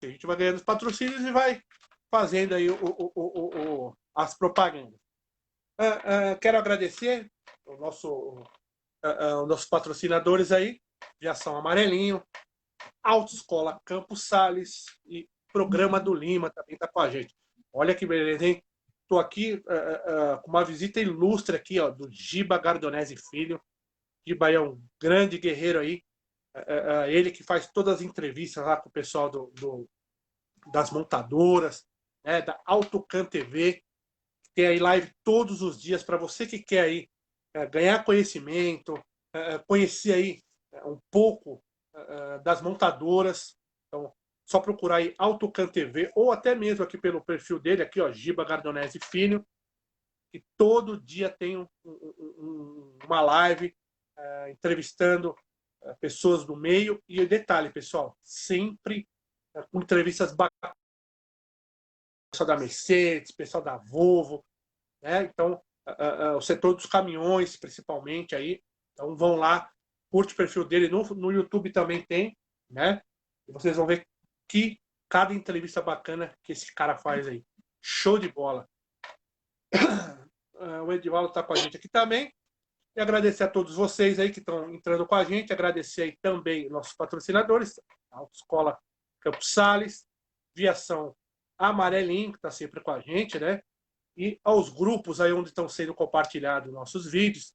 A gente vai ganhando os patrocínios e vai fazendo aí as propagandas. Quero agradecer os nossos patrocinadores aí, Viação Amarelinho, Autoescola Campos Sales e Programa do Lima também está com a gente. Olha que beleza, hein? Estou aqui com uma visita ilustre aqui, ó, do Giba Gardonese Filho. Giba é um grande guerreiro aí. Ele que faz todas as entrevistas lá com o pessoal das montadoras, né, da Autocan TV. Tem aí live todos os dias para você que quer aí ganhar conhecimento, conhecer aí um pouco das montadoras. Então, só procurar aí Autocan TV ou até mesmo aqui pelo perfil dele, aqui, ó, Giba Gardonese Filho, que todo dia tem uma live entrevistando pessoas do meio. E detalhe, pessoal, sempre com entrevistas bacanas. Pessoal da Mercedes, pessoal da Volvo, né? Então, o setor dos caminhões, principalmente aí. Então, vão lá, curte o perfil dele. No YouTube também tem, né? E vocês vão ver que cada entrevista bacana que esse cara faz aí. Show de bola. O Edivaldo está com a gente aqui também. E agradecer a todos vocês aí que estão entrando com a gente. Agradecer aí também nossos patrocinadores, a Autoescola Campos Sales, Viação Amarelinho, que está sempre com a gente, né? E aos grupos aí onde estão sendo compartilhados nossos vídeos,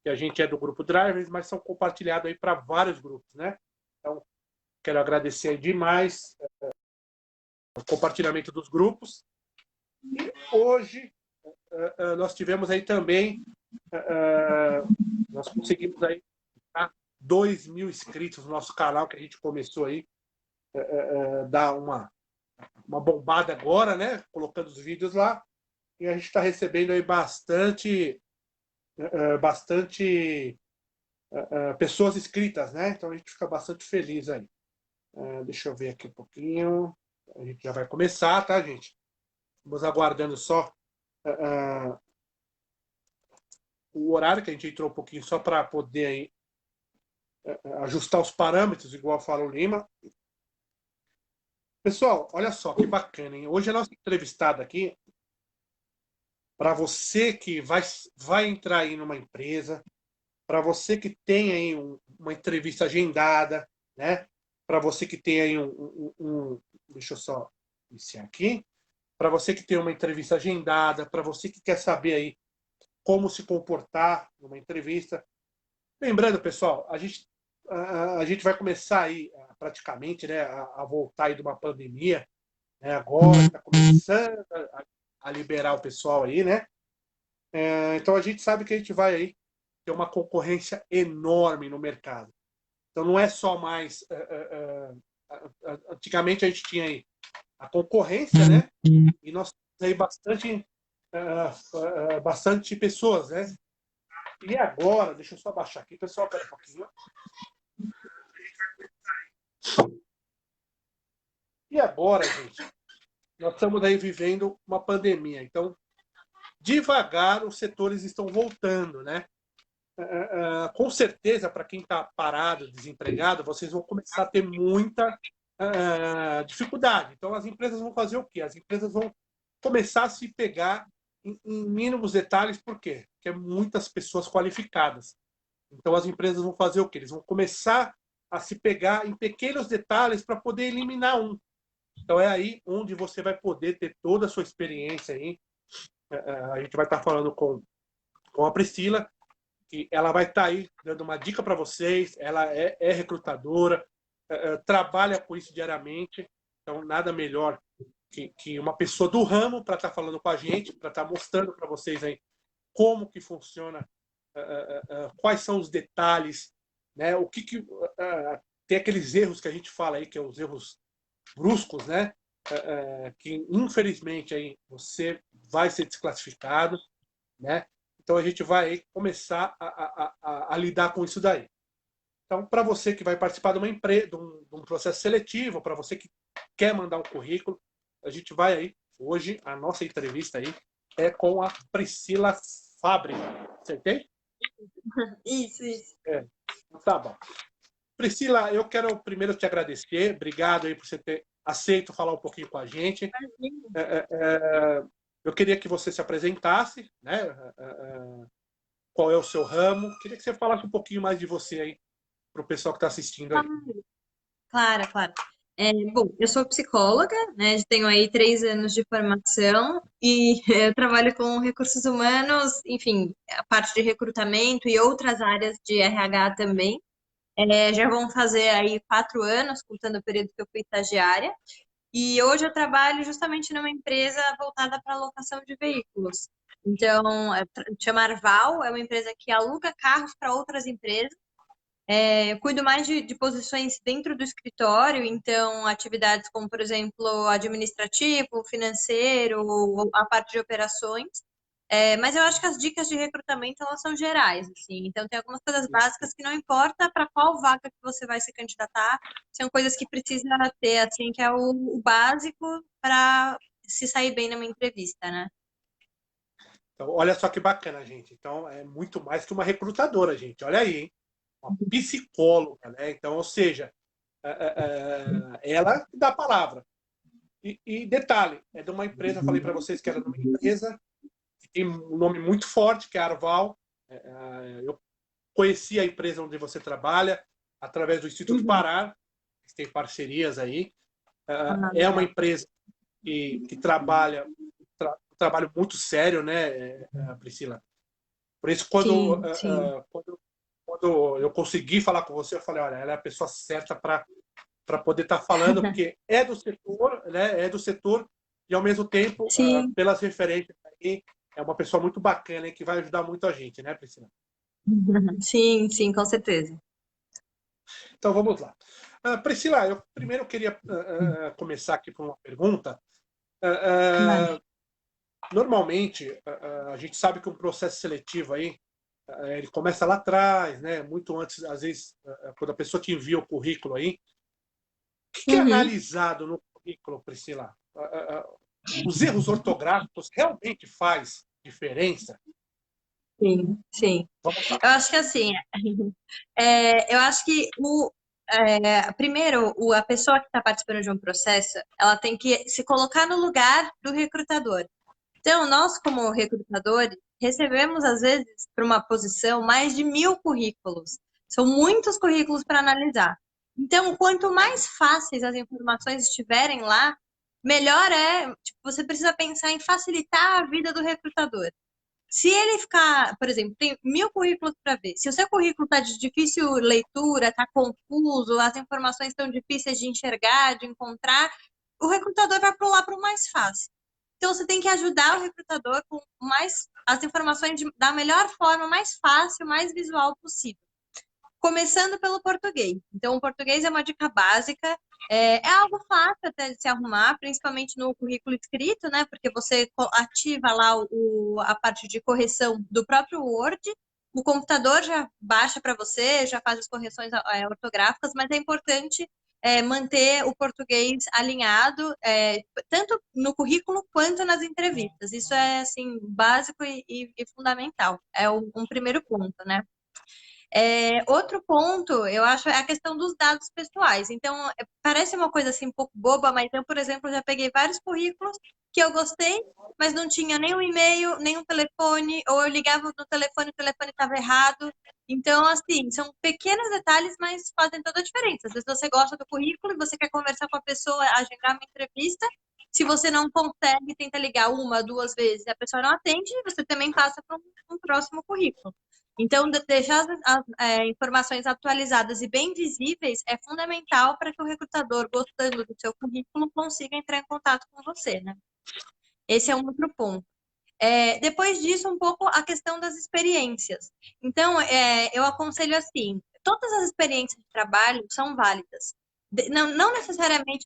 que a gente é do grupo Drivers, mas são compartilhados aí para vários grupos, né? Então, quero agradecer aí demais o compartilhamento dos grupos. E hoje nós tivemos aí também, nós conseguimos aí 2.000 inscritos no nosso canal, que a gente começou aí dar uma bombada agora, né? Colocando os vídeos lá. E a gente está recebendo aí bastante pessoas inscritas, né? Então a gente fica bastante feliz aí. Deixa eu ver aqui um pouquinho. A gente já vai começar, tá, gente? Vamos aguardando só o horário, que a gente entrou um pouquinho só para poder aí, ajustar os parâmetros, igual fala o Lima. Pessoal, olha só que bacana, hein? Hoje a nossa entrevistada aqui, para você que vai entrar aí numa empresa, para você que tem aí uma entrevista agendada, né? Para você que tem aí deixa eu só iniciar aqui. Para você que tem uma entrevista agendada, para você que quer saber aí como se comportar numa entrevista. Lembrando, pessoal, a gente vai começar aí praticamente, né, a voltar aí de uma pandemia, né? Agora está começando a liberar o pessoal aí, né? Então a gente sabe que a gente vai aí ter uma concorrência enorme no mercado. Então não é só mais antigamente a gente tinha aí a concorrência, né? E nós temos aí bastante pessoas, né? E agora, deixa eu só baixar aqui, pessoal, pera um pouquinho. E agora, gente, nós estamos aí vivendo uma pandemia. Então, devagar os setores estão voltando, né? Com certeza, para quem está parado, desempregado, vocês vão começar a ter muita dificuldade. Então, as empresas vão fazer o quê? As empresas vão começar a se pegar em mínimos detalhes, por quê? Porque muitas pessoas qualificadas. Então, as empresas vão fazer o quê? Eles vão começar a se pegar em pequenos detalhes para poder eliminar um. Então, é aí onde você vai poder ter toda a sua experiência aí. A gente vai estar falando com a Priscila, que ela vai estar aí dando uma dica para vocês. Ela é recrutadora, trabalha com isso diariamente. Então, nada melhor que uma pessoa do ramo para estar falando com a gente, para estar mostrando para vocês aí como que funciona, quais são os detalhes, né? O que tem aqueles erros que a gente fala aí, que é os erros bruscos, né? Que infelizmente aí você vai ser desclassificado, né? Então a gente vai começar a lidar com isso daí. Então, para você que vai participar de uma empresa, de um processo seletivo, para você que quer mandar um currículo, a gente vai aí. Hoje, a nossa entrevista aí é com a Priscila Fabre. Acertei? Isso. Tá bom. Priscila, eu quero primeiro te agradecer. Obrigado aí por você ter aceito falar um pouquinho com a gente. Eu queria que você se apresentasse, né? Qual é o seu ramo? Queria que você falasse um pouquinho mais de você aí para o pessoal que está assistindo aí. Claro, claro. Bom, eu sou psicóloga, né? Tenho aí 3 anos de formação e eu trabalho com recursos humanos, enfim, a parte de recrutamento e outras áreas de RH também. Já vão fazer aí 4 anos, contando o período que eu fui estagiária. E hoje eu trabalho justamente numa empresa voltada para a locação de veículos. Então, chama Arval, é uma empresa que aluga carros para outras empresas. Eu cuido mais de posições dentro do escritório, então atividades como, por exemplo, administrativo, financeiro, a parte de operações. Mas eu acho que as dicas de recrutamento elas são gerais, assim. Então tem algumas coisas básicas que não importa para qual vaga que você vai se candidatar, são coisas que precisa ter, assim, que é o básico para se sair bem numa entrevista, né? Então, olha só que bacana, gente. Então, é muito mais que uma recrutadora, gente. Olha aí, hein? Uma psicóloga, né? Então, ou seja, ela dá a palavra. E detalhe, é de uma empresa, falei para vocês que era de uma empresa que tem um nome muito forte, que é a Arval. Eu conheci a empresa onde você trabalha através do Instituto Parar, que tem parcerias aí. É uma empresa que trabalha um trabalho muito sério, né, Priscila? Por isso, Sim, sim. quando eu consegui falar com você, eu falei, olha, ela é a pessoa certa para poder estar falando, porque é do setor, né? É do setor e ao mesmo tempo, Sim, pelas referências aí, é uma pessoa muito bacana e que vai ajudar muito a gente, né, Priscila? sim, sim, com certeza. Então vamos lá. Priscila, eu primeiro queria começar aqui com uma pergunta. Claro. Normalmente, a gente sabe que um processo seletivo aí, ele começa lá atrás, né? Muito antes, às vezes, quando a pessoa te envia o currículo aí. O que é Uhum. analisado no currículo, Priscila? Os erros ortográficos realmente faz diferença? Sim, sim. Vamos lá. Eu acho que assim, eu acho que primeiro, a pessoa que está participando de um processo, ela tem que se colocar no lugar do recrutador. Então, nós, como recrutadores, recebemos, às vezes, para uma posição, mais de 1.000 currículos. São muitos currículos para analisar. Então, quanto mais fáceis as informações estiverem lá, melhor é. Tipo, você precisa pensar em facilitar a vida do recrutador. Se ele ficar, por exemplo, tem 1.000 currículos para ver. Se o seu currículo está de difícil leitura, está confuso, as informações estão difíceis de enxergar, de encontrar, o recrutador vai pular para o mais fácil. Então, você tem que ajudar o recrutador com as informações da melhor forma, mais fácil, mais visual possível. Começando pelo português. Então, o português é uma dica básica, é algo fácil até de se arrumar, principalmente no currículo escrito, né? Porque você ativa lá a parte de correção do próprio Word, o computador já baixa para você, já faz as correções ortográficas, mas é importante manter o português alinhado, tanto no currículo quanto nas entrevistas. Isso é, assim, básico e fundamental. É um primeiro ponto, né? Outro ponto, eu acho, é a questão dos dados pessoais. Então, parece uma coisa assim um pouco boba, mas eu, por exemplo, já peguei vários currículos que eu gostei, mas não tinha nem um e-mail, nem um telefone, ou eu ligava no telefone, o telefone estava errado. Então, assim, são pequenos detalhes, mas fazem toda a diferença. Às vezes você gosta do currículo e você quer conversar com a pessoa, agendar uma entrevista. Se você não consegue, tenta ligar 1, 2 vezes e a pessoa não atende, você também passa para um próximo currículo. Então, deixar as informações atualizadas e bem visíveis é fundamental para que o recrutador, gostando do seu currículo, consiga entrar em contato com você, né? Esse é um outro ponto. Depois disso, um pouco a questão das experiências. Então, eu aconselho assim: todas as experiências de trabalho são válidas. Não necessariamente,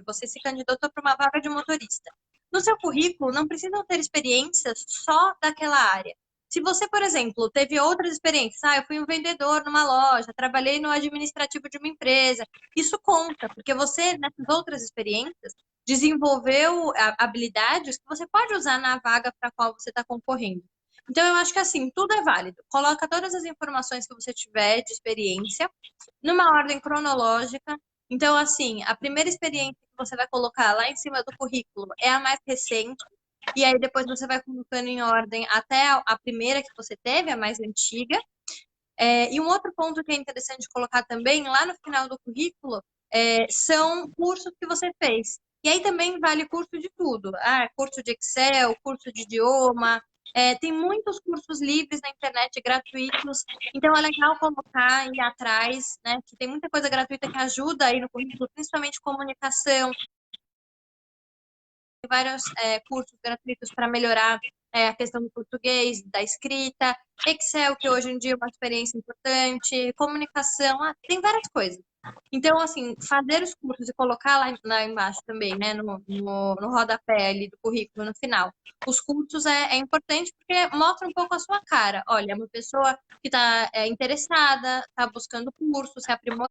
você se candidatou para uma vaga de motorista. No seu currículo, não precisam ter experiências só daquela área. Se você, por exemplo, teve outras experiências, eu fui um vendedor numa loja, trabalhei no administrativo de uma empresa, isso conta, porque você, nessas outras experiências, desenvolveu habilidades que você pode usar na vaga para a qual você está concorrendo. Então, eu acho que assim, tudo é válido. Coloca todas as informações que você tiver de experiência numa ordem cronológica. Então, assim, a primeira experiência que que você vai colocar lá em cima do currículo é a mais recente, e aí depois você vai colocando em ordem até a primeira que você teve, a mais antiga. E um outro ponto que é interessante colocar também, lá no final do currículo, são cursos que você fez. E aí também vale curso de tudo. Curso de Excel, curso de idioma. Tem muitos cursos livres na internet, gratuitos. Então é legal colocar e ir atrás, né? Que tem muita coisa gratuita que ajuda aí no currículo, principalmente comunicação. Tem vários cursos gratuitos para melhorar a questão do português, da escrita, Excel, que hoje em dia é uma experiência importante, comunicação, tem várias coisas. Então, assim, fazer os cursos e colocar lá embaixo também, né, no rodapé ali do currículo, no final. Os cursos é importante porque mostra um pouco a sua cara. Olha, é uma pessoa que está interessada, está buscando curso, se aprimora,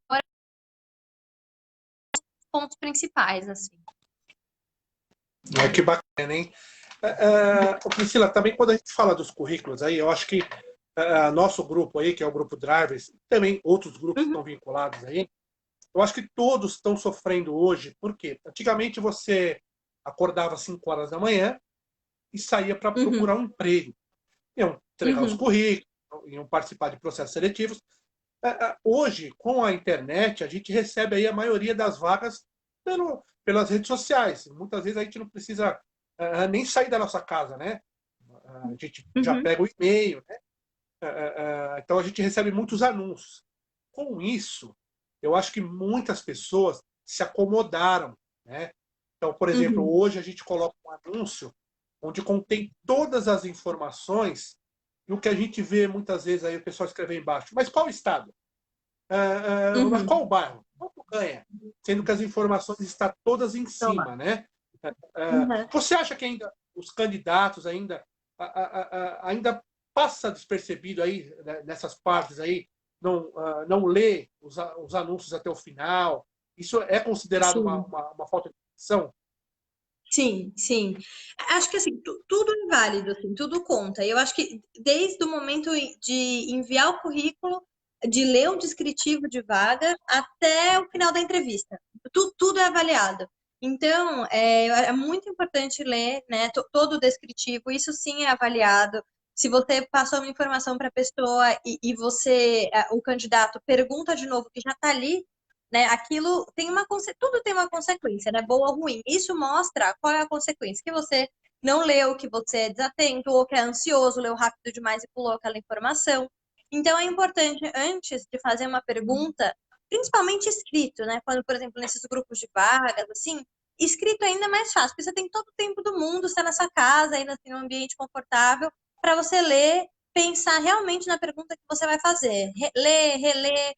pontos principais, assim. Que bacana, hein? Priscila, também quando a gente fala dos currículos aí, eu acho que nosso grupo aí, que é o grupo Drivers, também outros grupos estão vinculados aí, eu acho que todos estão sofrendo hoje, porque antigamente você acordava às 5 horas da manhã e saía para procurar um emprego. Iam entregar os currículos, iam participar de processos seletivos. Hoje, com a internet, a gente recebe aí a maioria das vagas pelas redes sociais. Muitas vezes a gente não precisa nem sair da nossa casa, né? A gente já pega o e-mail, né? Então a gente recebe muitos anúncios. Com isso, eu acho que muitas pessoas se acomodaram, né? Então, por exemplo, hoje a gente coloca um anúncio onde contém todas as informações e o que a gente vê muitas vezes aí o pessoal escrever embaixo. Mas qual estado? Mas qual bairro? Quanto ganha? Sendo que as informações estão todas em cima, né? Você acha que ainda os candidatos ainda passa despercebido aí nessas partes aí, não lê os anúncios até o final? Isso é considerado uma falta de atenção? Sim, sim. Acho que assim, tudo é válido, assim, tudo conta. Eu acho que desde o momento de enviar o currículo, de ler um descritivo de vaga, até o final da entrevista. Tudo é avaliado. Então, é muito importante ler, né, todo o descritivo, isso sim é avaliado. Se você passou uma informação para a pessoa e você, o candidato, pergunta de novo, que já está ali, né? Aquilo tem tudo tem uma consequência, né? Boa ou ruim. Isso mostra qual é a consequência. Que você não leu, que você é desatento, ou que é ansioso, leu rápido demais e pulou aquela informação. Então é importante, antes de fazer uma pergunta, principalmente escrito, né? Quando, por exemplo, nesses grupos de vagas, assim, escrito ainda é mais fácil, porque você tem todo o tempo do mundo, está nessa casa, ainda tem um ambiente confortável, para você ler, pensar realmente na pergunta que você vai fazer. Ler, reler,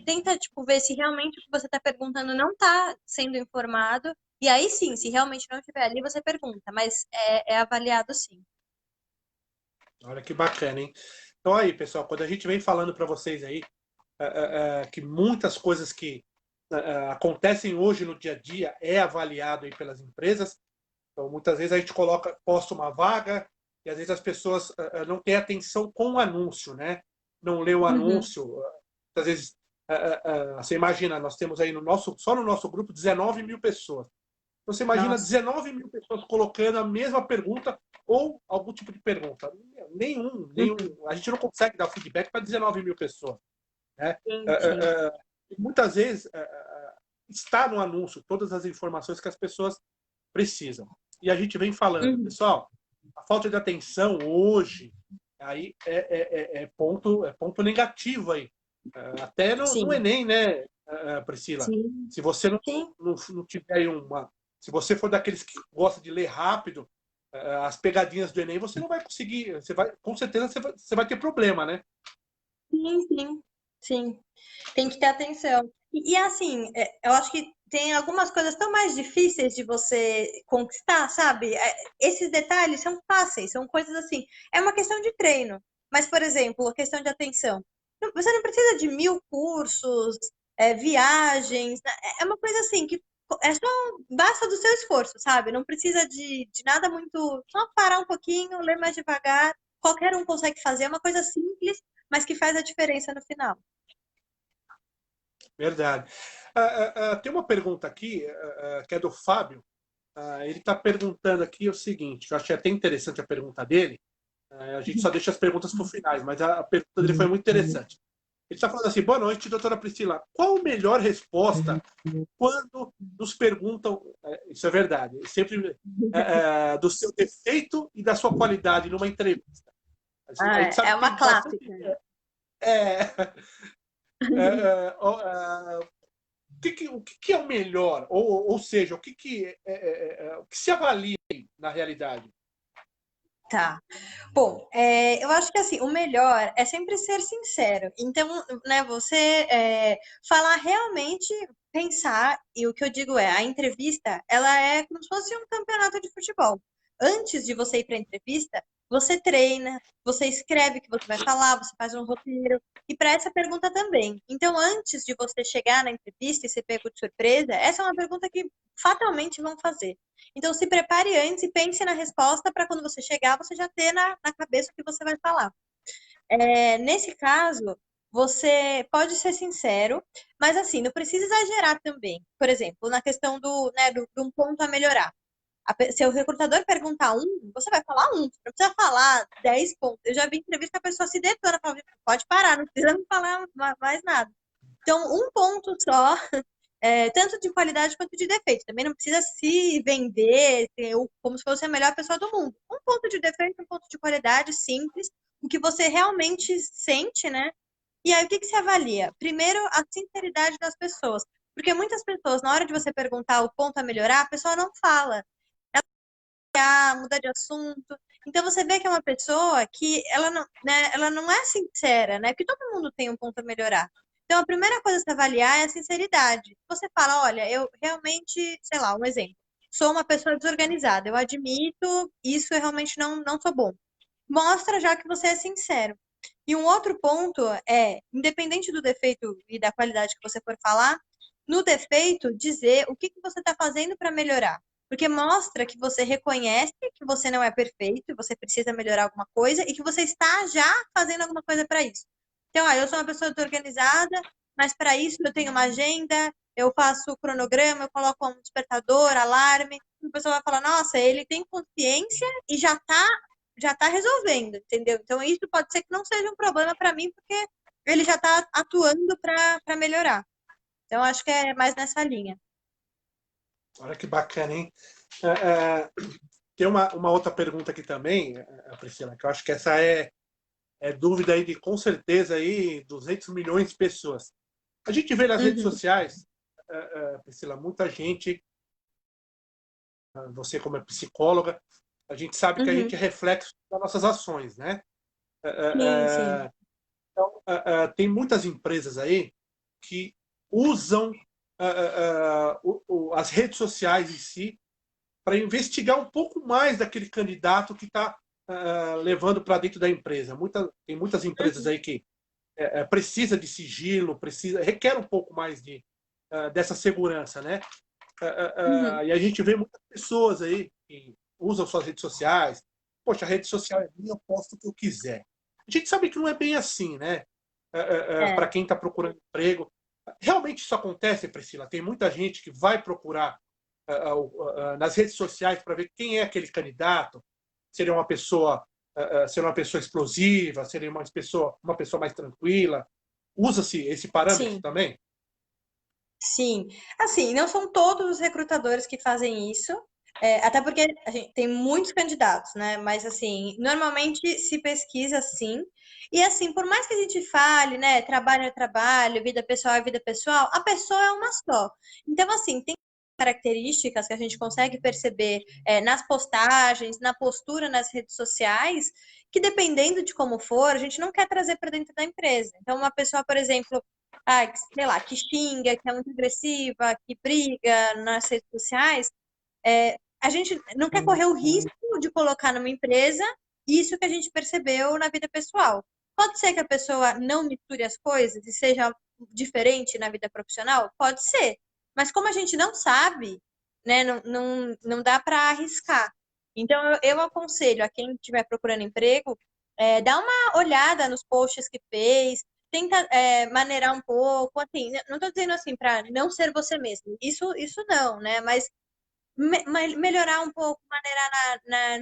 tenta, tipo, ver se realmente o que você está perguntando não está sendo informado. E aí sim, se realmente não estiver ali, você pergunta, mas é avaliado sim. Olha que bacana, hein? Então aí, pessoal, quando a gente vem falando para vocês aí que muitas coisas que acontecem hoje no dia a dia é avaliado aí pelas empresas. Então, muitas vezes a gente posta uma vaga e às vezes as pessoas não têm atenção com o anúncio, né? Não lê o anúncio. Muitas vezes, você imagina, nós temos aí só no nosso grupo 19 mil pessoas. Então, você imagina Nossa. 19 mil pessoas colocando a mesma pergunta ou algum tipo de pergunta. Nenhum. A gente não consegue dar feedback para 19 mil pessoas. Né? Sim, sim. Muitas vezes está no anúncio todas as informações que as pessoas precisam. E a gente vem falando, pessoal, a falta de atenção hoje aí é ponto negativo aí. Até no Sim, Enem, né, Priscila? sim, Se você sim. não tiver aí se você for daqueles que gosta de ler rápido, as pegadinhas do Enem, você não vai conseguir. Com certeza você vai ter problema, né? Sim, sim, sim. Tem que ter atenção. Assim, eu acho que tem algumas coisas tão mais difíceis de você conquistar, sabe? Esses detalhes são fáceis, são coisas assim. É uma questão de treino. Mas, por exemplo, a questão de atenção. Você não precisa de 1000 cursos, viagens. Né? É uma coisa assim que basta do seu esforço, sabe? Não precisa de nada muito. Só parar um pouquinho, ler mais devagar. Qualquer um consegue fazer. É uma coisa simples, mas que faz a diferença no final. Verdade. Tem uma pergunta aqui, que é do Fábio. Ele está perguntando aqui o seguinte, eu achei até interessante a pergunta dele. A gente só deixa as perguntas para o final, mas a pergunta dele foi muito interessante. Ele está falando assim: boa noite, doutora Priscila. Qual a melhor resposta quando nos perguntam, isso é verdade, sempre do seu defeito e da sua qualidade numa entrevista? A gente É sabe que uma tem bastante. clássica. É, o que é o melhor? Ou seja, o que se avalia na realidade? Tá. Bom, eu acho que assim, o melhor é sempre ser sincero. Então, né, você falar realmente, pensar, e o que eu digo é, a entrevista, ela é como se fosse um campeonato de futebol. Antes de você ir para a entrevista, você treina, você escreve o que você vai falar, você faz um roteiro, e para essa pergunta também. Então, antes de você chegar na entrevista e ser pego de surpresa, essa é uma pergunta que fatalmente vão fazer. Então, se prepare antes e pense na resposta para quando você chegar, você já ter na cabeça o que você vai falar. Nesse caso, você pode ser sincero, mas assim, não precisa exagerar também. Por exemplo, na questão de um ponto a melhorar. Se o recrutador perguntar um, você vai falar um, você não precisa falar 10 pontos. Eu já vi entrevista que a pessoa se detona, fala, pode parar, não precisa falar mais nada. Então, um ponto só tanto de qualidade quanto de defeito. Também não precisa se vender como se fosse a melhor pessoa do mundo. Um ponto de defeito, um ponto de qualidade simples, o que você realmente sente, né? E aí, o que se avalia? Primeiro, a sinceridade das pessoas. Porque muitas pessoas, na hora de você perguntar o ponto a melhorar, a pessoa não fala. Ela muda de assunto. Então, você vê que é uma pessoa que ela não é sincera, né? Porque todo mundo tem um ponto a melhorar. Então, a primeira coisa a se avaliar é a sinceridade. Você fala, olha, eu realmente, sei lá, um exemplo. Sou uma pessoa desorganizada, eu admito, isso eu realmente não sou bom. Mostra já que você é sincero. E um outro ponto é, independente do defeito e da qualidade que você for falar, no defeito, dizer o que você está fazendo para melhorar. Porque mostra que você reconhece que você não é perfeito, você precisa melhorar alguma coisa e que você está já fazendo alguma coisa para isso. Então, eu sou uma pessoa desorganizada, mas para isso eu tenho uma agenda, eu faço cronograma, eu coloco um despertador, alarme. A pessoa vai falar, nossa, ele tem consciência e já tá resolvendo, entendeu? Então, isso pode ser que não seja um problema para mim, porque ele já está atuando para melhorar. Então, acho que é mais nessa linha. Olha que bacana, hein? É, é, tem uma outra pergunta aqui também, Priscila, que eu acho que essa é dúvida aí de, com certeza, aí, 200 milhões de pessoas. A gente vê nas redes Uhum, sociais, Priscila, muita gente, você como é psicóloga, a gente sabe que a gente uhum. é reflexo das nossas ações, né? Sim, sim. Então, tem muitas empresas aí que usam as redes sociais em si para investigar um pouco mais daquele candidato que está levando para dentro da empresa. Tem muitas empresas Uhum, aí que precisa de sigilo, requer um pouco mais dessa segurança, né? uhum. E a gente vê muitas pessoas aí que usam suas redes sociais. Poxa, a rede social é minha, eu posto o que eu quiser. A gente sabe que não é bem assim, né? Para É. quem está procurando emprego. Realmente isso acontece, Priscila? Tem muita gente que vai procurar nas redes sociais para ver quem é aquele candidato, se ele é uma pessoa, se ele é uma pessoa explosiva, se ele é uma pessoa mais tranquila. Usa-se esse parâmetro Sim, também? sim. Assim, não são todos os recrutadores que fazem isso, até porque a gente tem muitos candidatos, né? Mas, assim, normalmente se pesquisa sim. E, assim, por mais que a gente fale, né? Trabalho é trabalho, vida pessoal é vida pessoal, a pessoa é uma só. Então, assim, tem características que a gente consegue perceber nas postagens, na postura nas redes sociais, que dependendo de como for, a gente não quer trazer para dentro da empresa. Então, uma pessoa, por exemplo, sei lá, que xinga, que é muito agressiva, que briga nas redes sociais, a gente não quer correr o risco de colocar numa empresa isso que a gente percebeu na vida pessoal. Pode ser que a pessoa não misture as coisas e seja diferente na vida profissional? Pode ser. Mas como a gente não sabe, né, não dá para arriscar. Então, eu aconselho a quem estiver procurando emprego, dar uma olhada nos posts que fez, tenta maneirar um pouco, assim, não estou dizendo assim para não ser você mesmo, isso não, né? Mas melhorar um pouco, maneirar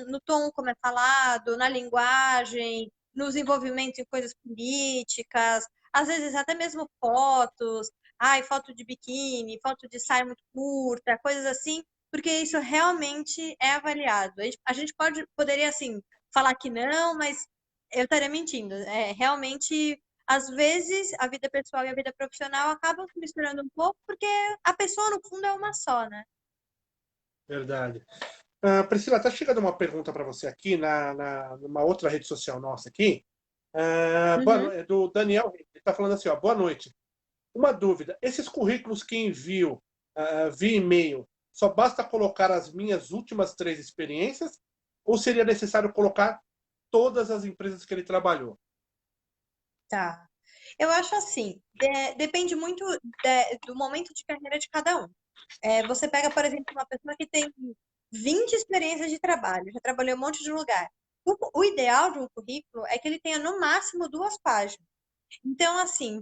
no tom como é falado, na linguagem, nos envolvimentos em coisas políticas, às vezes até mesmo fotos, ai, foto de biquíni, foto de saia muito curta, coisas assim, porque isso realmente é avaliado. A gente poderia, assim, falar que não, mas eu estaria mentindo. Realmente, às vezes, a vida pessoal e a vida profissional acabam se misturando um pouco, porque a pessoa, no fundo, é uma só, né? Verdade. Priscila, tá chegando uma pergunta para você aqui numa outra rede social nossa aqui. Uhum. É do Daniel. Ele está falando assim, ó, boa noite. Uma dúvida: esses currículos que envio via e-mail, só basta colocar as minhas últimas 3 experiências ou seria necessário colocar todas as empresas que ele trabalhou? Tá. Eu acho assim, depende muito do momento de carreira de cada um. Você pega, por exemplo, uma pessoa que tem 20 experiências de trabalho, já trabalhou em um monte de lugar. O ideal de um currículo é que ele tenha no máximo 2 páginas. Então, assim,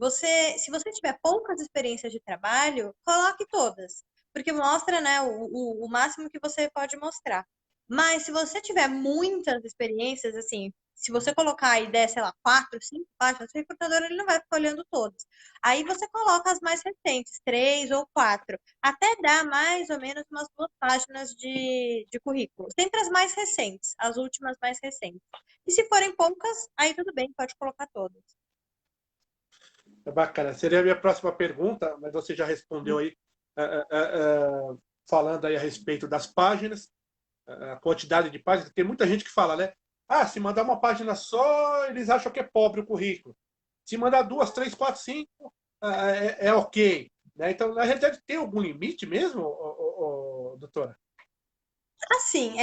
se você tiver poucas experiências de trabalho, coloque todas, porque mostra, né, o máximo que você pode mostrar. Mas se você tiver muitas experiências, assim, se você colocar a ideia, sei lá, 4, 5 páginas, o recrutador ele não vai ficar olhando todas. Aí você coloca as mais recentes, 3 ou 4, até dar mais ou menos umas 2 páginas de currículo. Sempre as mais recentes, as últimas mais recentes. E se forem poucas, aí tudo bem, pode colocar todas. É bacana. Seria a minha próxima pergunta, mas você já respondeu aí, falando aí a respeito das páginas, a quantidade de páginas. Tem muita gente que fala, né? Ah, se mandar uma página só, eles acham que é pobre o currículo. Se mandar 2, 3, 4, 5, é ok. Né? Então, na realidade, tem algum limite mesmo, doutora? Assim,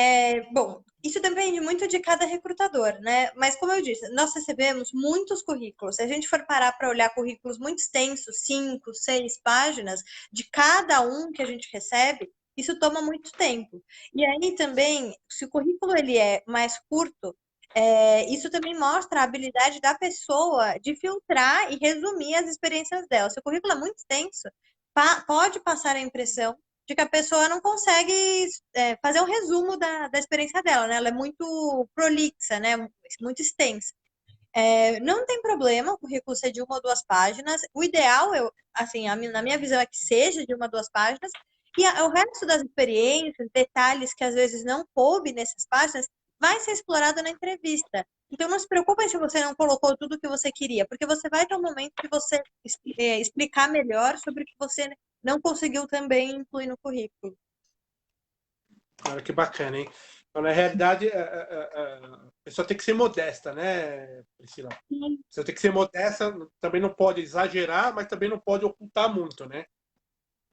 bom, isso depende muito de cada recrutador, né? Mas como eu disse, nós recebemos muitos currículos. Se a gente for parar para olhar currículos muito extensos, 5, 6 páginas, de cada um que a gente recebe, isso toma muito tempo. E aí também, se o currículo ele é mais curto, isso também mostra a habilidade da pessoa de filtrar e resumir as experiências dela. Se o currículo é muito extenso, pode passar a impressão de que a pessoa não consegue fazer um resumo da experiência dela, né? Ela é muito prolixa, né? Muito extensa. Não tem problema o currículo ser de 1 ou 2 páginas. O ideal, assim, na minha visão, é que seja de 1 ou 2 páginas. E o resto das experiências, detalhes que às vezes não coube nessas páginas, vai ser explorado na entrevista. Então, não se preocupe se você não colocou tudo o que você queria, porque você vai ter um momento de você explicar melhor sobre o que você não conseguiu também incluir no currículo. Olha que bacana, hein? Então, na realidade, a pessoa tem que ser modesta, né, Priscila? Você tem que ser modesta, também não pode exagerar, mas também não pode ocultar muito, né?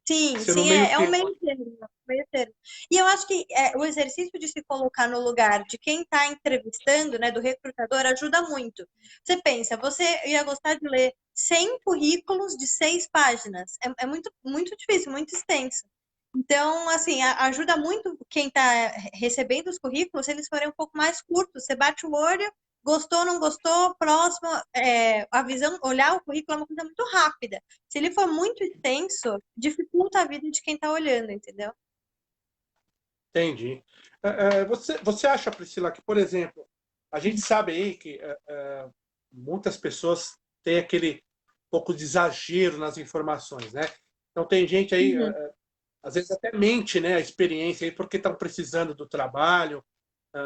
Tem que Sim, ser no sim, meio é um termo. meio termo, meio termo. E eu acho que o exercício de se colocar no lugar de quem está entrevistando, né, do recrutador, ajuda muito. Você pensa, você ia gostar de ler 100 currículos de 6 páginas. É muito, muito difícil, muito extenso. Então, assim, ajuda muito quem está recebendo os currículos, se eles forem um pouco mais curtos. Você bate o olho, gostou, não gostou, próximo. A visão, olhar o currículo é uma coisa muito rápida. Se ele for muito extenso, dificulta a vida de quem está olhando, entendeu? Entendi. Você acha, Priscila, que, por exemplo, a gente sabe aí que muitas pessoas têm aquele pouco de exagero nas informações, né? Então tem gente aí, Uhum, às vezes até mente, né, a experiência aí porque estão precisando do trabalho,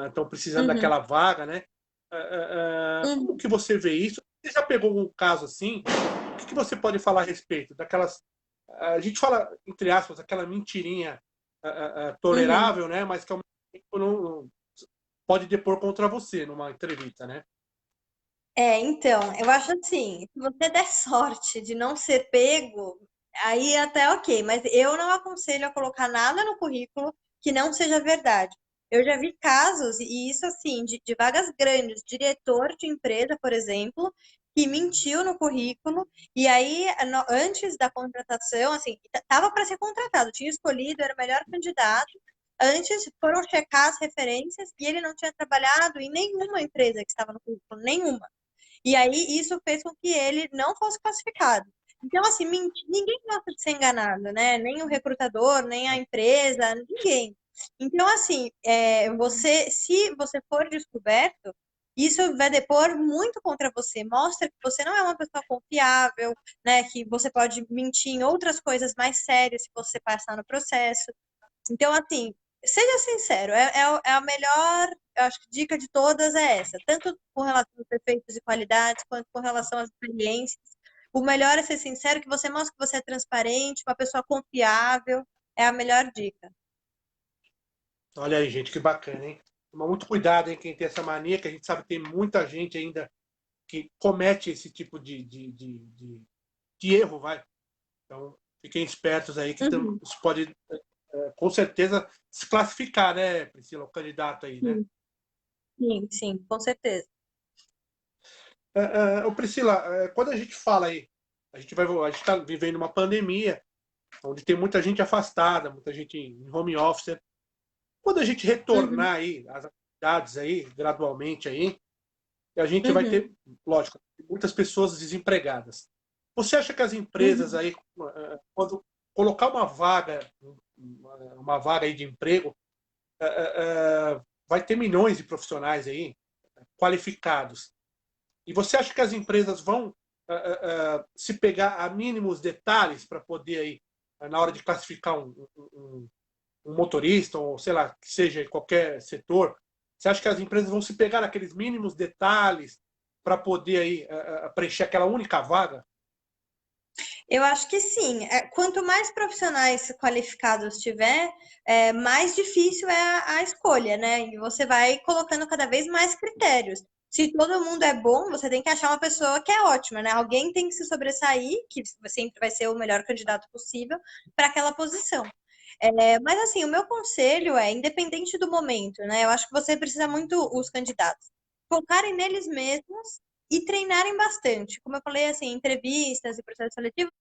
estão precisando uhum, daquela vaga, né? Como uhum. que você vê isso? Você já pegou um caso assim? O que você pode falar a respeito daquelas? A gente fala entre aspas aquela mentirinha Uhum. tolerável, né? Mas que ao mesmo tempo não pode depor contra você numa entrevista, né? Então, eu acho assim, se você der sorte de não ser pego, aí até ok, mas eu não aconselho a colocar nada no currículo que não seja verdade. Eu já vi casos, e isso assim, de vagas grandes, diretor de empresa, por exemplo, que mentiu no currículo, e aí, antes da contratação, assim, estava para ser contratado, tinha escolhido, era o melhor candidato. Antes foram checar as referências e ele não tinha trabalhado em nenhuma empresa que estava no currículo, nenhuma. E aí isso fez com que ele não fosse classificado. Então, assim, ninguém gosta de ser enganado, né? Nem o recrutador, nem a empresa, ninguém. Então, assim, se você for descoberto, isso vai depor muito contra você. Mostra que você não é uma pessoa confiável, né? Que você pode mentir em outras coisas mais sérias se você passar no processo. Então, assim, seja sincero, é a melhor, eu acho que dica de todas é essa, tanto com relação aos defeitos e qualidades, quanto com relação às experiências. O melhor é ser sincero, que você mostra que você é transparente, uma pessoa confiável, é a melhor dica. Olha aí, gente, que bacana, hein? Toma muito cuidado, hein, quem tem essa mania, que a gente sabe que tem muita gente ainda que comete esse tipo de erro, vai. Então, fiquem espertos aí, que Uhum, isso pode, com certeza, se classificar, né, Priscila, o candidato aí, né? sim, sim, sim, com certeza. Ô, Priscila, quando a gente fala aí, a gente está vivendo uma pandemia, onde tem muita gente afastada, muita gente em home office. Quando a gente Uhum, retornar aí às atividades aí, gradualmente aí, a gente vai uhum, ter, lógico, muitas pessoas desempregadas. Você acha que as empresas uhum. aí, quando colocar uma vaga aí de emprego, vai ter milhões de profissionais aí qualificados. E você acha que as empresas vão se pegar a mínimos detalhes para poder aí, na hora de classificar um motorista, ou sei lá, que seja em qualquer setor, você acha que as empresas vão se pegar naqueles mínimos detalhes para poder aí preencher aquela única vaga? Eu acho que sim. Quanto mais profissionais qualificados tiver, mais difícil é a escolha, né? E você vai colocando cada vez mais critérios. Se todo mundo é bom, você tem que achar uma pessoa que é ótima, né? Alguém tem que se sobressair, que sempre vai ser o melhor candidato possível para aquela posição. Mas assim, o meu conselho é, independente do momento, né? Eu acho que você precisa muito os candidatos focarem neles mesmos e treinarem bastante. Como eu falei, assim, entrevistas e processos seletivos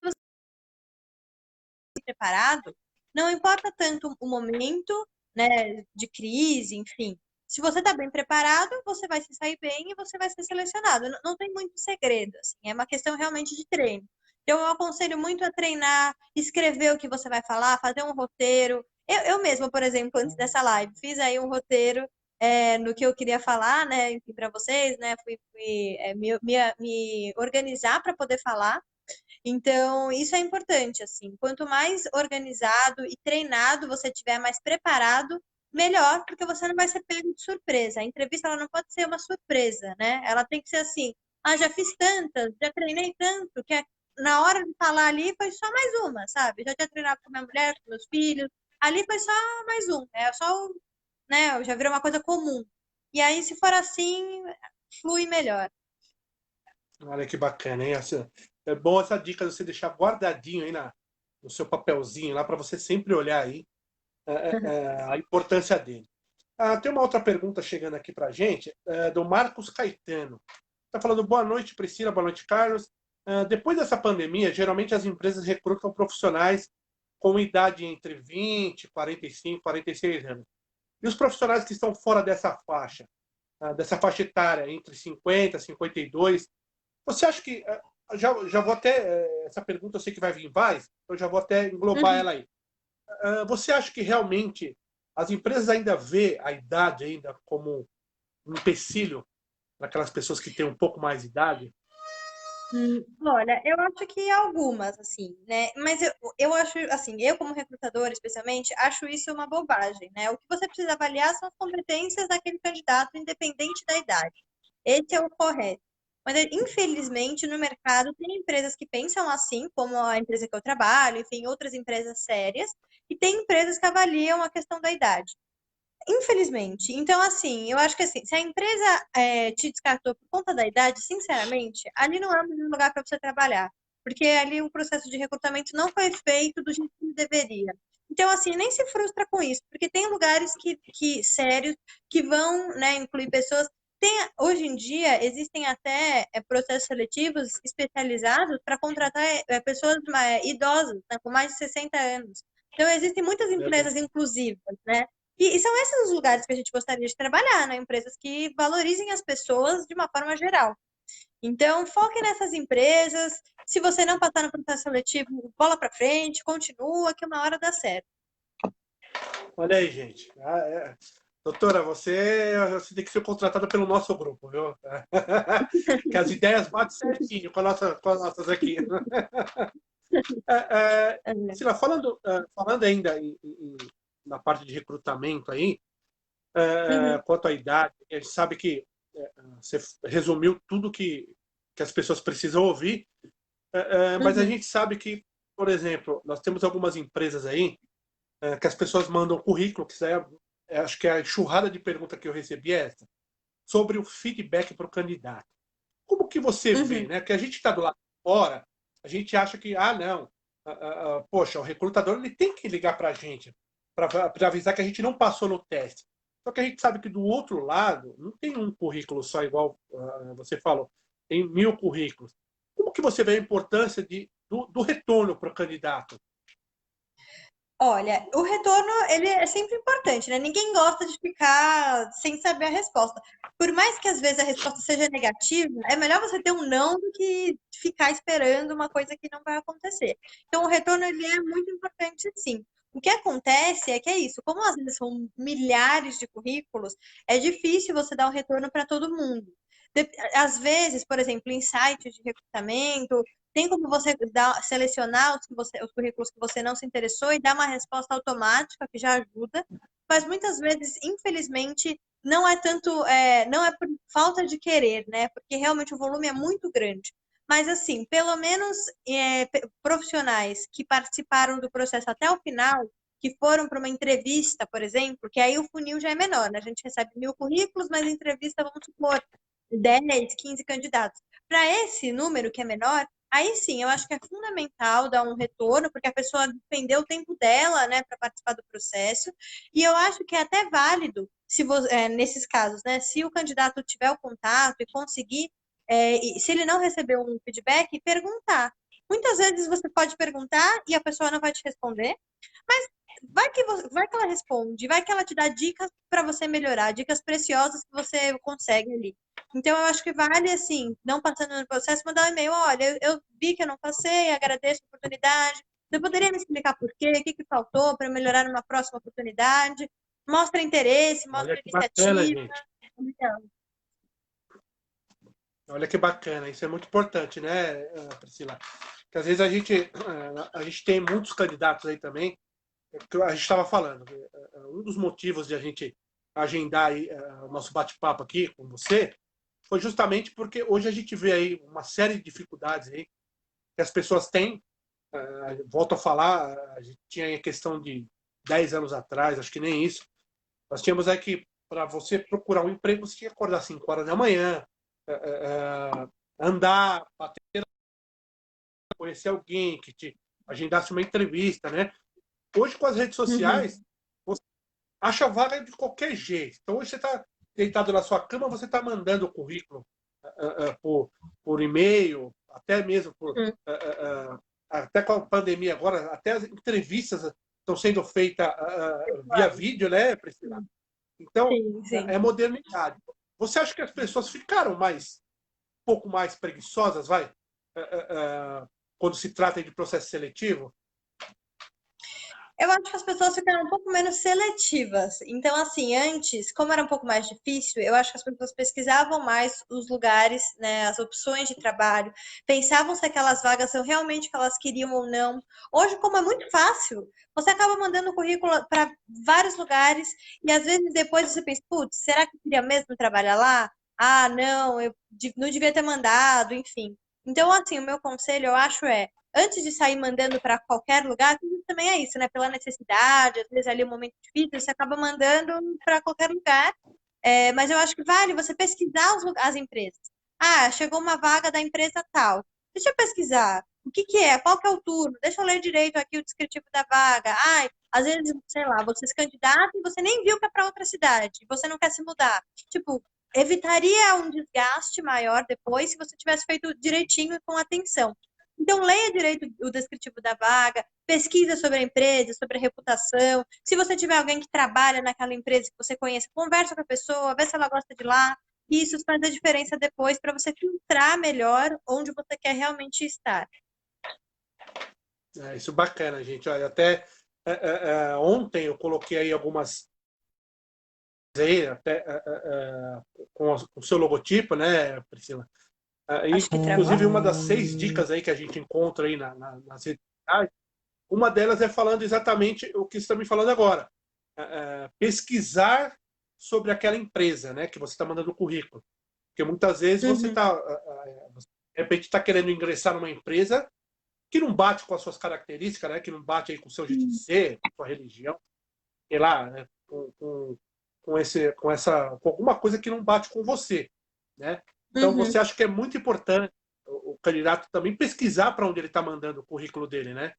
preparado, não importa tanto o momento, né, de crise, enfim. Se você está bem preparado, você vai se sair bem e você vai ser selecionado. Não tem muito segredo, assim, é uma questão realmente de treino. Então, eu aconselho muito a treinar, escrever o que você vai falar, fazer um roteiro. Eu mesma, por exemplo, antes dessa live, fiz aí um roteiro no que eu queria falar, né, para vocês, né, me organizar para poder falar. Então, isso é importante, assim. Quanto mais organizado e treinado você tiver, mais preparado, melhor, porque você não vai ser pego de surpresa. A entrevista ela não pode ser uma surpresa, né? Ela tem que ser assim: ah, já fiz tantas, já treinei tanto, que na hora de falar ali foi só mais uma, sabe? Já tinha treinado com minha mulher, com meus filhos, ali foi só mais um, só, né? Já virou uma coisa comum. E aí, se for assim, flui melhor. Olha que bacana, hein? É bom essa dica de você deixar guardadinho aí no seu papelzinho lá para você sempre olhar aí a importância dele. Tem uma outra pergunta chegando aqui para a gente, do Marcos Caetano. Está falando, boa noite, Priscila, boa noite, Carlos. Depois dessa pandemia, geralmente as empresas recrutam profissionais com idade entre 20, 45, 46 anos. E os profissionais que estão fora dessa faixa etária, entre 50 e 52, você acha que. Já vou até. Essa pergunta eu sei que vai vir mais, eu já vou até englobar Uhum. ela aí. Você acha que realmente as empresas ainda vê a idade ainda como um empecilho para aquelas pessoas que têm um pouco mais de idade? Olha, eu acho que algumas, assim, né? Mas eu acho, assim, eu como recrutadora, especialmente, acho isso uma bobagem, né? O que você precisa avaliar são as competências daquele candidato, independente da idade. Esse é o correto. Mas, infelizmente, no mercado tem empresas que pensam assim, como a empresa que eu trabalho, enfim, outras empresas sérias, e tem empresas que avaliam a questão da idade. Infelizmente. Então, assim, eu acho que assim, se a empresa te descartou por conta da idade, sinceramente, ali não é um lugar para você trabalhar. Porque ali o processo de recrutamento não foi feito do jeito que deveria. Então, assim, nem se frustra com isso, porque tem lugares que sérios que vão, né, incluir pessoas. Hoje em dia, existem até processos seletivos especializados para contratar pessoas idosas, né, com mais de 60 anos. Então, existem muitas empresas Verdade. inclusivas, né? E são esses os lugares que a gente gostaria de trabalhar, né? Empresas que valorizem as pessoas de uma forma geral. Então, foque nessas empresas. Se você não passar no processo seletivo, bola para frente, continua, que uma hora dá certo. Olha aí, gente. Doutora, você tem que ser contratada pelo nosso grupo, viu? Que as ideias batem certinho com as nossas aqui. Priscila, falando ainda na parte de recrutamento aí, Uhum, quanto à idade, a gente sabe que você resumiu tudo que as pessoas precisam ouvir, mas a uhum, gente sabe que, por exemplo, nós temos algumas empresas aí que as pessoas mandam currículo, que isso acho que a enxurrada de pergunta que eu recebi é essa, sobre o feedback para o candidato. Como que você vê, uhum. né? Que a gente está do lado de fora, a gente acha que, não, poxa, o recrutador ele tem que ligar para a gente para avisar que a gente não passou no teste. Só que a gente sabe que do outro lado não tem um currículo só igual você falou, tem 1000 currículos. Como que você vê a importância do retorno para o candidato? Olha, o retorno, ele é sempre importante, né? Ninguém gosta de ficar sem saber a resposta. Por mais que às vezes a resposta seja negativa, é melhor você ter um não do que ficar esperando uma coisa que não vai acontecer. Então, o retorno, ele é muito importante, sim. O que acontece é que é isso, como às vezes são milhares de currículos, é difícil você dar um retorno para todo mundo. Às vezes, por exemplo, em sites de recrutamento, tem como você selecionar os currículos que você não se interessou e dar uma resposta automática, que já ajuda, mas muitas vezes, infelizmente, não é tanto, não é por falta de querer, né? Porque realmente o volume é muito grande. Mas, assim, pelo menos profissionais que participaram do processo até o final, que foram para uma entrevista, por exemplo, que aí o funil já é menor, né? A gente recebe 1000 currículos, mas entrevista, vamos supor, 10, 15 candidatos. Para esse número que é menor, aí sim, eu acho que é fundamental dar um retorno, porque a pessoa despendeu o tempo dela, né, para participar do processo. E eu acho que é até válido, se nesses casos, né, se o candidato tiver o contato e conseguir, e se ele não recebeu um feedback, perguntar. Muitas vezes você pode perguntar e a pessoa não vai te responder, mas vai que ela responde, vai que ela te dá dicas para você melhorar, dicas preciosas que você consegue ali. Então, eu acho que vale, assim, não passando no processo, mandar um e-mail, olha, eu vi que eu não passei, agradeço a oportunidade, você poderia me explicar por quê, o que que faltou para melhorar numa próxima oportunidade? Mostra interesse, Olha mostra que bacana, iniciativa. gente. Então, Olha que bacana. Isso é muito importante, né, Priscila? Que às vezes a gente tem muitos candidatos aí também, que a gente estava falando. Um dos motivos de a gente agendar aí, o nosso bate-papo aqui com você foi justamente porque hoje a gente vê aí uma série de dificuldades aí que as pessoas têm. Volto a falar, a gente tinha a questão de 10 anos atrás, acho que nem isso. Nós tínhamos aqui, para você procurar um emprego, você tinha que acordar às 5 horas da manhã, andar, conhecer alguém que te agendasse uma entrevista, né? Hoje, com as redes uhum, sociais, você acha vaga de qualquer jeito. Então, hoje você está deitado na sua cama, você está mandando o currículo por e-mail, até mesmo uhum, até com a pandemia agora, até as entrevistas estão sendo feitas via claro. vídeo, né, Priscila? Então, Sim, sim. é modernidade. Você acha que as pessoas ficaram um pouco mais preguiçosas, vai? Quando se trata de processo seletivo? Eu acho que as pessoas ficaram um pouco menos seletivas. Então, assim, antes, como era um pouco mais difícil, eu acho que as pessoas pesquisavam mais os lugares, né, as opções de trabalho, pensavam se aquelas vagas são realmente o que elas queriam ou não. Hoje, como é muito fácil, você acaba mandando o currículo para vários lugares e às vezes depois você pensa, putz, será que eu queria mesmo trabalhar lá? Ah, não, eu não devia ter mandado, enfim. Então, assim, o meu conselho, eu acho, antes de sair mandando para qualquer lugar, também é isso, né? Pela necessidade, às vezes ali um momento difícil, você acaba mandando para qualquer lugar. Mas eu acho que vale você pesquisar as empresas. Ah, chegou uma vaga da empresa tal. Deixa eu pesquisar. O que que é? Qual que é o turno? Deixa eu ler direito aqui o descritivo da vaga. Ai, às vezes, sei lá, você se candidata e você nem viu que é para outra cidade. Você não quer se mudar. Tipo, evitaria um desgaste maior depois se você tivesse feito direitinho e com atenção. Então, leia direito o descritivo da vaga, pesquisa sobre a empresa, sobre a reputação. Se você tiver alguém que trabalha naquela empresa que você conhece, conversa com a pessoa, vê se ela gosta de lá. que isso faz a diferença depois para você filtrar melhor onde você quer realmente estar. Isso é bacana, gente. Olha, até ontem eu coloquei aí algumas aí, até com o seu logotipo, né, Priscila? Acho que travou. Inclusive, uma das 6 dicas aí que a gente encontra aí nas redes sociais, uma delas é falando exatamente o que você está me falando agora. Pesquisar sobre aquela empresa, né, que você está mandando o currículo. Porque muitas vezes você está, de repente, está querendo ingressar numa empresa que não bate com as suas características, né, que não bate aí com o seu jeito de ser, com a sua religião, sei lá, né, com alguma coisa que não bate com você, né? Então você acha que é muito importante o candidato também pesquisar para onde ele está mandando o currículo dele, né?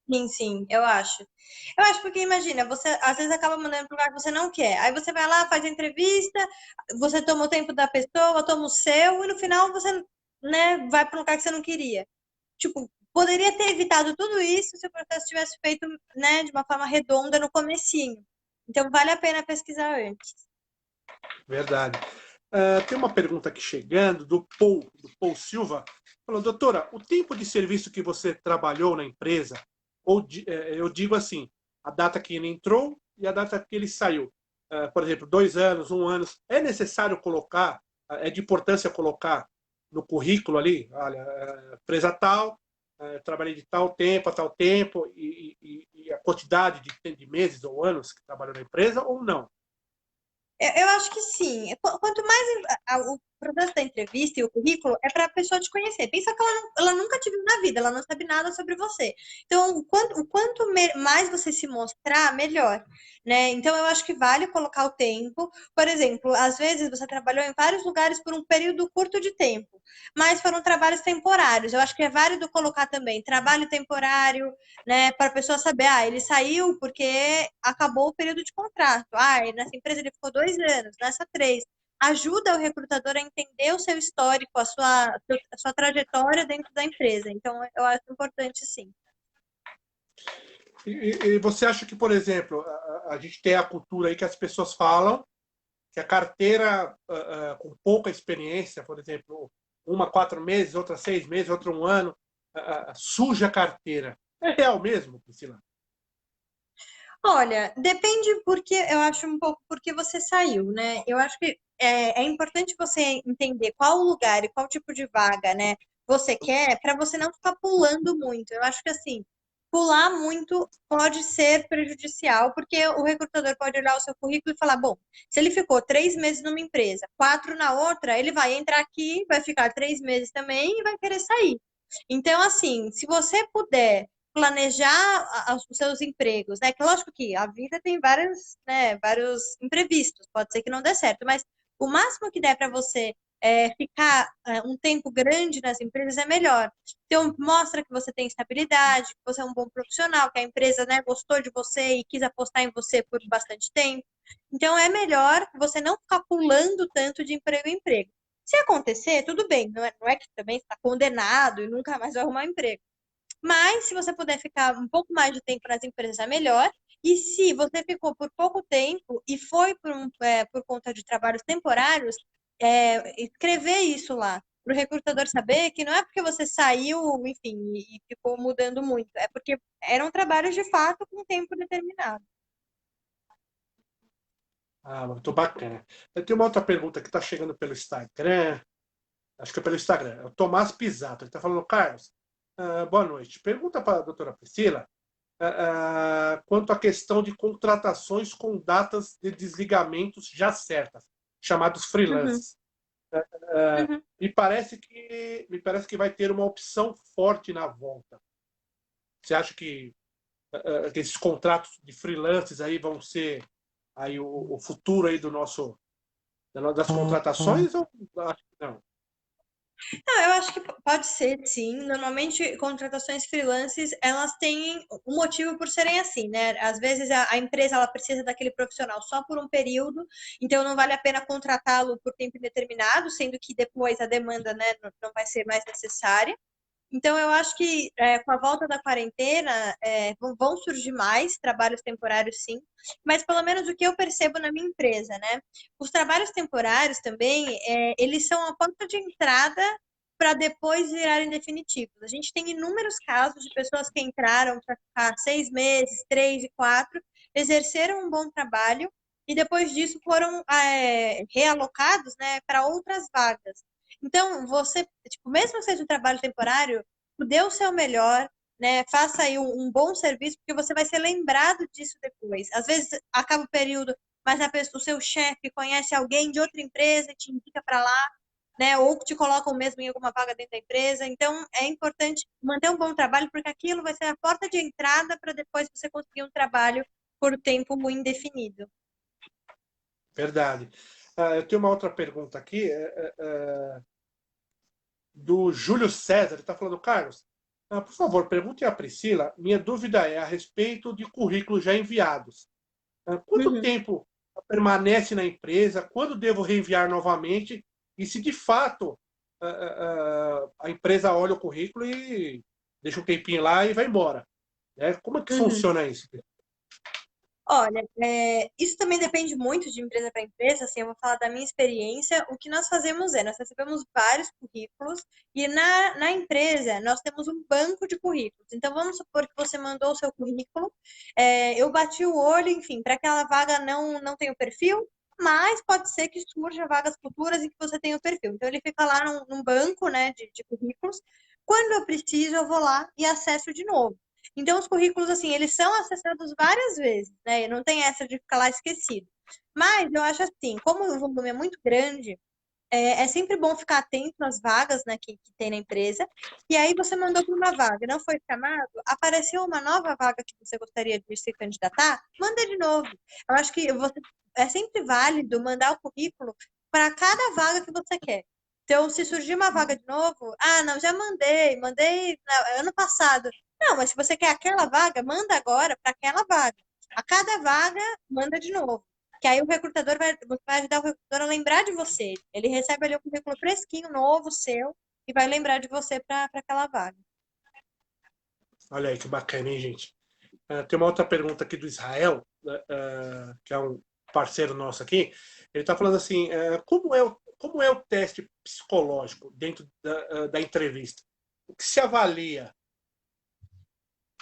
Sim, sim, eu acho. Eu acho porque, imagina, você às vezes acaba mandando para um lugar que você não quer. Aí você vai lá, faz a entrevista, você toma o tempo da pessoa, toma o seu, e no final você, né, vai para um lugar que você não queria. Tipo, poderia ter evitado tudo isso se o processo tivesse feito, né, de uma forma redonda no comecinho. Então, vale a pena pesquisar antes. Verdade. Tem uma pergunta aqui chegando do Paul Silva. Falou, doutora, o tempo de serviço que você trabalhou na empresa, eu digo assim, a data que ele entrou e a data que ele saiu. Por exemplo, 2 anos, 1 ano, é necessário colocar, é de importância colocar no currículo ali, olha, empresa tal, trabalhei de tal tempo a tal tempo, e a quantidade de meses ou anos que trabalhou na empresa, ou não? Eu acho que sim. Quanto mais o processo da entrevista e o currículo é para a pessoa te conhecer. Pensa que ela nunca te viu na vida, ela não sabe nada sobre você. Então, mais você se mostrar, melhor, né? Então, eu acho que vale colocar o tempo. Por exemplo, às vezes você trabalhou em vários lugares por um período curto de tempo, mas foram trabalhos temporários. Eu acho que é válido colocar também trabalho temporário, né, para a pessoa saber, ele saiu porque acabou o período de contrato. Nessa empresa ele ficou 2 anos, nessa 3. Ajuda o recrutador a entender o seu histórico, a sua trajetória dentro da empresa. Então, eu acho importante, sim. E você acha que, por exemplo, a gente tem a cultura aí que as pessoas falam que a carteira com pouca experiência, por exemplo, uma 4 meses, outra 6 meses, outra 1 ano, suja a carteira. É real mesmo, Priscila? Olha, depende porque eu acho um pouco porque você saiu, né? Eu acho que é importante você entender qual lugar e qual tipo de vaga, né, você quer, para você não ficar pulando muito. Eu acho que assim, pular muito pode ser prejudicial, porque o recrutador pode olhar o seu currículo e falar, bom, se ele ficou 3 meses numa empresa, 4 na outra, ele vai entrar aqui, vai ficar 3 meses também e vai querer sair. Então, assim, se você puder planejar os seus empregos, né? Que lógico que a vida tem vários, né, vários imprevistos, pode ser que não dê certo, mas o máximo que der para você ficar um tempo grande nas empresas é melhor. Então, mostra que você tem estabilidade, que você é um bom profissional, que a empresa, né, gostou de você e quis apostar em você por bastante tempo. Então, é melhor você não ficar pulando tanto de emprego em emprego. Se acontecer, tudo bem, não é que também está condenado e nunca mais vai arrumar um emprego. Mas se você puder ficar um pouco mais de tempo nas empresas, é melhor. E se você ficou por pouco tempo e foi por conta de trabalhos temporários, escrever isso lá, para o recrutador saber que não é porque você saiu, enfim, e ficou mudando muito, é porque eram trabalhos de fato com tempo determinado. Muito bacana. Eu tenho uma outra pergunta que está chegando pelo Instagram. Acho que é pelo Instagram. É o Tomás Pisato. Ele está falando, Carlos, boa noite. Pergunta para a doutora Priscila quanto à questão de contratações com datas de desligamentos já certas, chamados Uhum, freelances. uhum. Me parece que vai ter uma opção forte na volta. Você acha que esses contratos de freelances aí vão ser aí o futuro aí das contratações ou acho que não? Não, eu acho que pode ser, sim. Normalmente, contratações freelances, elas têm um motivo por serem assim, né? Às vezes a empresa ela precisa daquele profissional só por um período, então não vale a pena contratá-lo por tempo indeterminado, sendo que depois a demanda, né, não vai ser mais necessária. Então, eu acho que com a volta da quarentena, vão surgir mais trabalhos temporários, sim, mas pelo menos o que eu percebo na minha empresa, né? Os trabalhos temporários também, eles são a porta de entrada para depois virarem definitivos. A gente tem inúmeros casos de pessoas que entraram para ficar 6 meses, 3 e 4, exerceram um bom trabalho e depois disso foram realocados, né, para outras vagas. Então, você, tipo, mesmo que seja um trabalho temporário, dê o seu melhor, né? Faça aí um bom serviço, porque você vai ser lembrado disso depois. Às vezes acaba o período, mas o seu chefe conhece alguém de outra empresa e te indica para lá, né? Ou te colocam mesmo em alguma vaga dentro da empresa. Então, é importante manter um bom trabalho, porque aquilo vai ser a porta de entrada para depois você conseguir um trabalho por tempo indefinido. Verdade. Eu tenho uma outra pergunta aqui, do Júlio César. Ele está falando, Carlos, por favor, pergunte à Priscila. Minha dúvida é a respeito de currículos já enviados. Quanto Uhum. tempo permanece na empresa? Quando devo reenviar novamente? E se de fato a empresa olha o currículo e deixa um tempinho lá e vai embora, né? Como é que Uhum. funciona isso? Olha, isso também depende muito de empresa para empresa. Assim, eu vou falar da minha experiência. O que nós fazemos nós recebemos vários currículos e na empresa nós temos um banco de currículos. Então, vamos supor que você mandou o seu currículo, eu bati o olho, enfim, para aquela vaga não tem o perfil, mas pode ser que surja vagas futuras em que você tenha o perfil. Então, ele fica lá num banco, né, de currículos. Quando eu preciso, eu vou lá e acesso de novo. Então, os currículos, assim, eles são acessados várias vezes, né? E não tem essa de ficar lá esquecido. Mas eu acho assim, como o volume é muito grande, é sempre bom ficar atento às vagas, né, que tem na empresa. E aí você mandou para uma vaga, não foi chamado, apareceu uma nova vaga que você gostaria de se candidatar, manda de novo. Eu acho que é sempre válido mandar o currículo para cada vaga que você quer. Então, se surgir uma vaga de novo, não, já mandei ano passado. Não, mas se você quer aquela vaga, manda agora para aquela vaga. A cada vaga, manda de novo. Que aí o recrutador vai ajudar o recrutador a lembrar de você. Ele recebe ali um currículo fresquinho, novo, seu, e vai lembrar de você para aquela vaga. Olha aí que bacana, hein, gente? Tem uma outra pergunta aqui do Israel, que é um parceiro nosso aqui. Ele está falando assim: como é o teste psicológico dentro da entrevista? O que se avalia?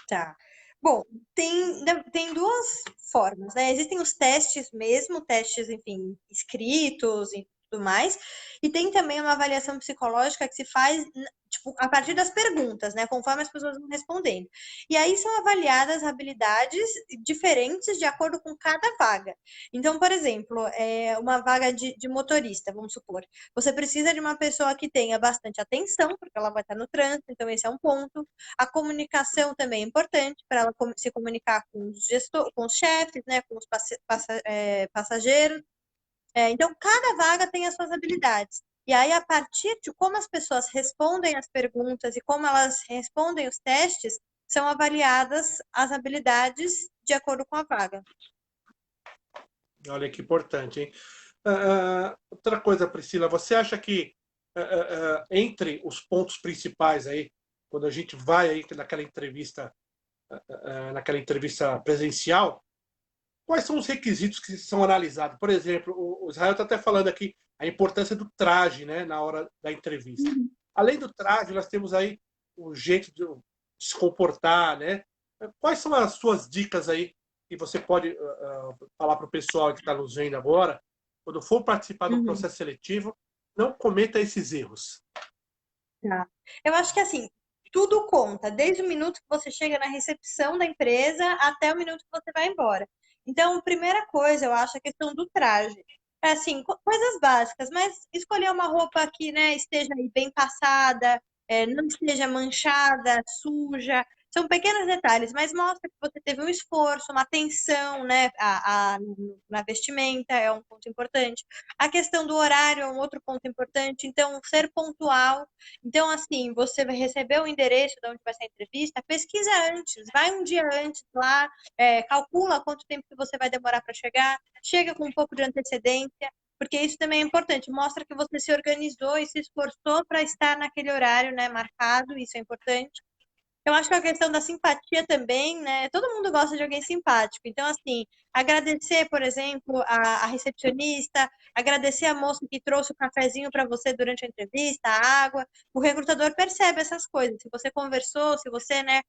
Tá. Bom, tem duas formas, né? Existem os testes mesmo, testes, enfim, escritos e tudo mais, e tem também uma avaliação psicológica que se faz, tipo, a partir das perguntas, né? Conforme as pessoas vão respondendo. E aí são avaliadas habilidades diferentes de acordo com cada vaga. Então, por exemplo, uma vaga de motorista, vamos supor. Você precisa de uma pessoa que tenha bastante atenção, porque ela vai estar no trânsito, então esse é um ponto. A comunicação também é importante para ela se comunicar com os chefes, né, com os passageiros. Então, cada vaga tem as suas habilidades. E aí, a partir de como as pessoas respondem as perguntas e como elas respondem os testes, são avaliadas as habilidades de acordo com a vaga. Olha que importante, hein? Outra coisa, Priscila, você acha que entre os pontos principais aí, quando a gente vai aí naquela entrevista presencial, quais são os requisitos que são analisados? Por exemplo, o Israel está até falando aqui a importância do traje, né, na hora da entrevista. Além do traje, nós temos aí o jeito de se comportar, né? Quais são as suas dicas aí que você pode falar para o pessoal que está nos vendo agora, quando for participar do Uhum. processo seletivo, não cometa esses erros? Tá. Eu acho que assim, tudo conta, desde o minuto que você chega na recepção da empresa até o minuto que você vai embora. Então, primeira coisa, eu acho a questão do traje. É assim, coisas básicas, mas escolher uma roupa que, né, esteja aí bem passada, não esteja manchada, suja. São pequenos detalhes, mas mostra que você teve um esforço, uma atenção, né, na vestimenta, é um ponto importante. A questão do horário é um outro ponto importante. Então, ser pontual. Então, assim, você vai receber o endereço de onde vai ser a entrevista, pesquisa antes, vai um dia antes lá, calcula quanto tempo que você vai demorar para chegar, chega com um pouco de antecedência, porque isso também é importante, mostra que você se organizou e se esforçou para estar naquele horário, né, marcado, isso é importante. Eu acho que a questão da simpatia também, né? Todo mundo gosta de alguém simpático. Então, assim, agradecer, por exemplo, a recepcionista, agradecer a moça que trouxe o cafezinho para você durante a entrevista, a água. O recrutador percebe essas coisas. Se você conversou, se você, né,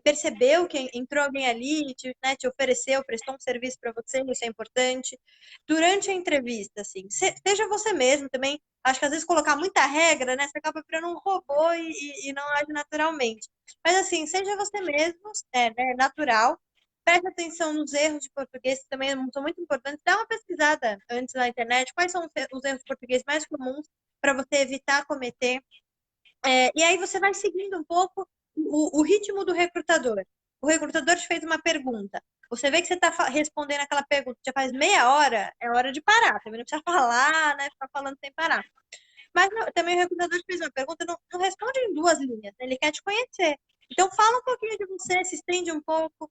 percebeu que entrou alguém ali, te ofereceu, prestou um serviço para você, isso é importante. Durante a entrevista, assim, seja você mesmo também. Acho que às vezes colocar muita regra, né? Você acaba virando um robô e não age naturalmente. Mas assim, seja você mesmo, né, natural. Preste atenção nos erros de português, que também são muito importantes. Dá uma pesquisada antes na internet, quais são os erros de português mais comuns para você evitar cometer. E aí você vai seguindo um pouco o ritmo do recrutador. O recrutador te fez uma pergunta. Você vê que você está respondendo aquela pergunta já faz meia hora, é hora de parar. Também não precisa falar, né? Ficar falando sem parar. Mas também o recrutador te fez uma pergunta, não responde em 2 linhas, né? Ele quer te conhecer. Então fala um pouquinho de você, se estende um pouco,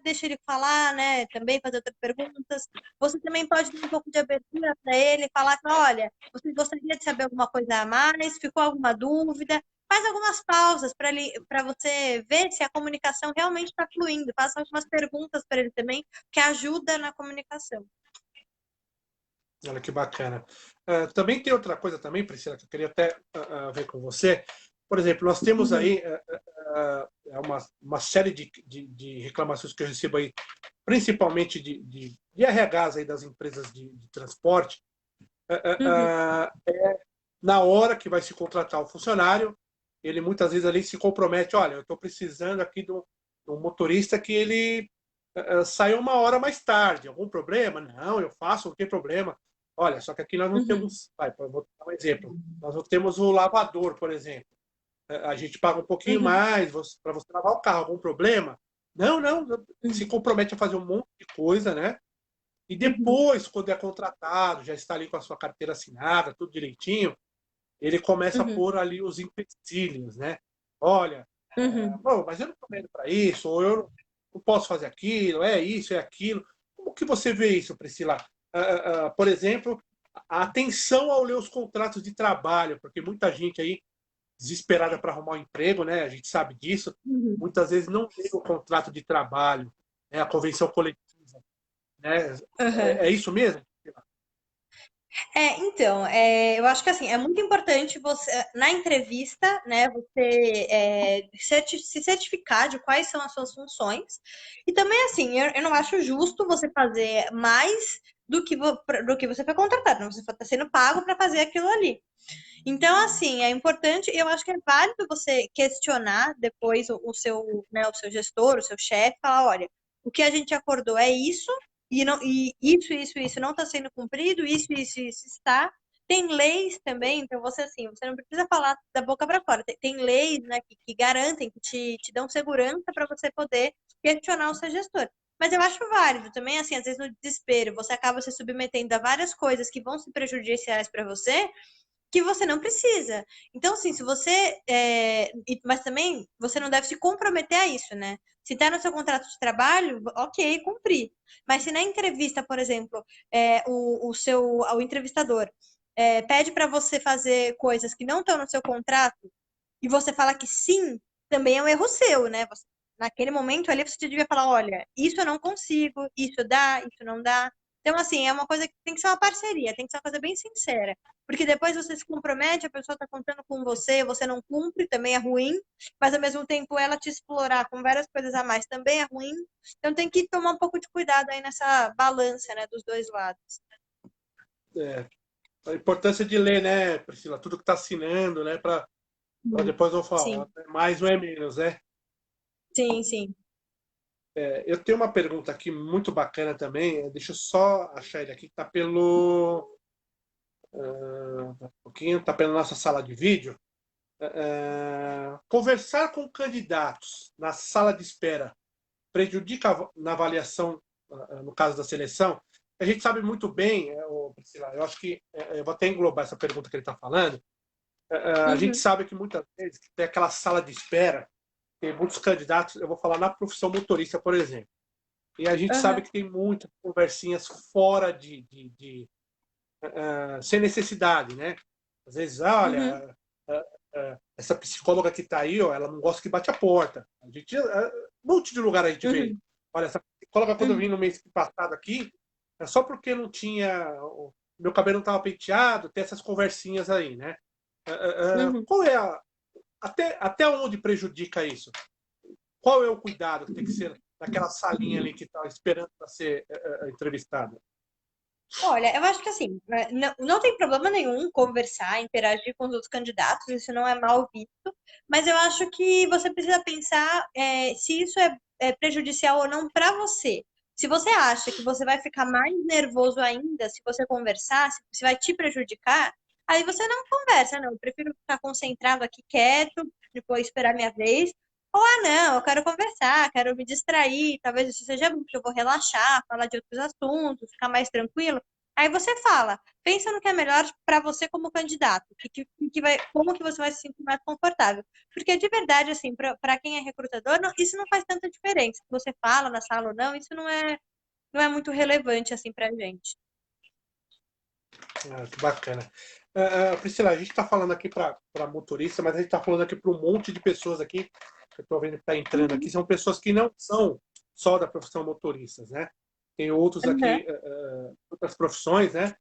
deixa ele falar, né? Também fazer outras perguntas. Você também pode dar um pouco de abertura para ele, falar que, olha, você gostaria de saber alguma coisa a mais, ficou alguma dúvida? Faz algumas pausas para você ver se a comunicação realmente está fluindo. Faça algumas perguntas para ele também, que ajuda na comunicação. Olha que bacana. Também tem outra coisa também, Priscila, que eu queria até ver com você. Por exemplo, nós temos aí uma série de reclamações que eu recebo aí, principalmente de RHs aí das empresas de transporte, na hora que vai se contratar o funcionário, ele muitas vezes ali se compromete, olha, eu estou precisando aqui de um motorista que ele saiu 1 hora mais tarde. Algum problema? Não, eu faço, não tem problema. Olha, só que aqui nós não temos. Vou dar um exemplo. Nós não temos o lavador, por exemplo. A gente paga um pouquinho mais para você lavar o carro. Algum problema? Não, não. Se compromete a fazer um monte de coisa, né? E depois, quando é contratado, já está ali com a sua carteira assinada, tudo direitinho, ele começa a pôr ali os empecilhos, né? Olha, bom, mas eu não estou vendo para isso, ou eu não posso fazer aquilo, é isso, é aquilo. Como que você vê isso, Priscila? Por exemplo, a atenção ao ler os contratos de trabalho, porque muita gente aí desesperada para arrumar um emprego, né? A gente sabe disso. Muitas vezes não lê o contrato de trabalho, né? A convenção coletiva, né? É isso mesmo? Então, eu acho que assim, é muito importante você, na entrevista, né, você se certificar de quais são as suas funções. E também, assim, eu não acho justo você fazer mais do que você foi contratado, não, você está sendo pago para fazer aquilo ali. Então, assim, é importante, eu acho que é válido você questionar depois o seu, né, o seu gestor, o seu chefe, falar, olha, o que a gente acordou é isso, e isso não está sendo cumprido, isso está. Tem leis também, então você assim, você não precisa falar da boca para fora. Tem leis, né, que garantem, que te dão segurança para você poder questionar o seu gestor. Mas eu acho válido também, assim, às vezes no desespero, você acaba se submetendo a várias coisas que vão ser prejudiciais para você, que você não precisa. Então, assim, se você. Mas também você não deve se comprometer a isso, né? Se está no seu contrato de trabalho, ok, cumprir. Mas se na entrevista, por exemplo, o entrevistador pede para você fazer coisas que não estão no seu contrato e você fala que sim, também é um erro seu, né? Naquele momento ali você devia falar, olha, isso eu não consigo, isso dá, isso não dá. Então, assim, é uma coisa que tem que ser uma parceria, tem que ser uma coisa bem sincera. Porque depois você se compromete, a pessoa está contando com você, você não cumpre, também é ruim, mas ao mesmo tempo ela te explorar com várias coisas a mais também é ruim. Então tem que tomar um pouco de cuidado aí nessa balança, né, dos dois lados. A importância de ler, né, Priscila? Tudo que está assinando, né? Para depois eu falar, Sim, mais ou é menos, né? sim, sim. Eu tenho uma pergunta aqui muito bacana também. Deixa eu só achar ele aqui, que está pelo. Um pouquinho, está pela nossa sala de vídeo. Conversar com candidatos na sala de espera prejudica na avaliação, no caso da seleção? A gente sabe muito bem, Priscila, eu acho que eu vou até englobar essa pergunta que ele está falando. A gente sabe que muitas vezes tem aquela sala de espera, tem muitos candidatos, eu vou falar na profissão motorista, por exemplo. E a gente sabe que tem muitas conversinhas fora sem necessidade, né? Às vezes, Uhum, olha, essa psicóloga que está aí, ó, ela não gosta que bate a porta. A gente, um monte de lugar a gente vê. uhum, Olha, essa psicóloga, quando eu vim uhum, no mês passado aqui, é só porque não tinha. Meu cabelo não estava penteado, tem essas conversinhas aí, né? uhum. Qual é até onde prejudica isso? Qual é o cuidado que tem que ser naquela salinha ali que está esperando para ser entrevistada? Olha, eu acho que assim, né, não tem problema nenhum conversar, interagir com os outros candidatos, isso não é mal visto, mas eu acho que você precisa pensar se isso é prejudicial ou não para você. Se você acha que você vai ficar mais nervoso ainda se você conversar, se vai te prejudicar, aí você não conversa, não. Eu prefiro ficar concentrado aqui quieto, depois esperar minha vez. Ou, não, eu quero conversar, quero me distrair, talvez isso seja bom, porque eu vou relaxar, falar de outros assuntos, ficar mais tranquilo. Aí você fala, pensa no que é melhor para você como candidato, como que você vai se sentir mais confortável. Porque de verdade, assim, para quem é recrutador, isso não faz tanta diferença. Se você fala na sala ou não, isso não é muito relevante assim para a gente. Que bacana. Priscila, a gente está falando aqui para motorista, mas a gente está falando aqui para um monte de pessoas aqui, que eu estou vendo que está entrando aqui, Uhum, são pessoas que não são só da profissão motoristas, né? Tem outros uhum, aqui, outras profissões, né?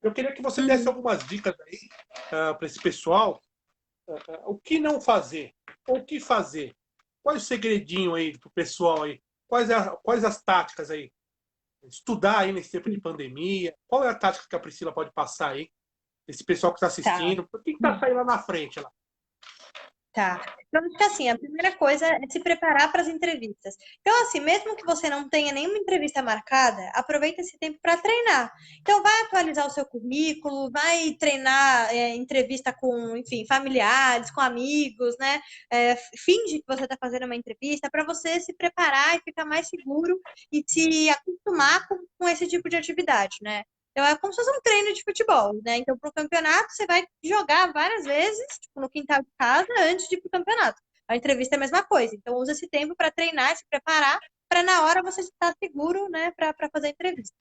Eu queria que você desse uhum. algumas dicas aí para esse pessoal, o que não fazer, ou o que fazer. Qual é o segredinho aí para o pessoal aí? Quais as táticas aí? Estudar aí nesse tempo de pandemia. Qual é a tática que a Priscila pode passar aí? Esse pessoal que está Tá. assistindo, por que está saindo lá na frente lá? Tá. Então, acho que assim, a primeira coisa é se preparar para as entrevistas. Então, assim, mesmo que você não tenha nenhuma entrevista marcada, aproveita esse tempo para treinar. Então, vai atualizar o seu currículo, vai treinar entrevista com, enfim, familiares, com amigos, né? Finge que você está fazendo uma entrevista para você se preparar e ficar mais seguro e se acostumar com esse tipo de atividade, né? Então é como se fosse um treino de futebol, né? Então, para o campeonato, você vai jogar várias vezes, tipo, no quintal de casa, antes de ir para o campeonato. A entrevista é a mesma coisa. Então, usa esse tempo para treinar, se preparar, para na hora você estar seguro, né, para fazer a entrevista.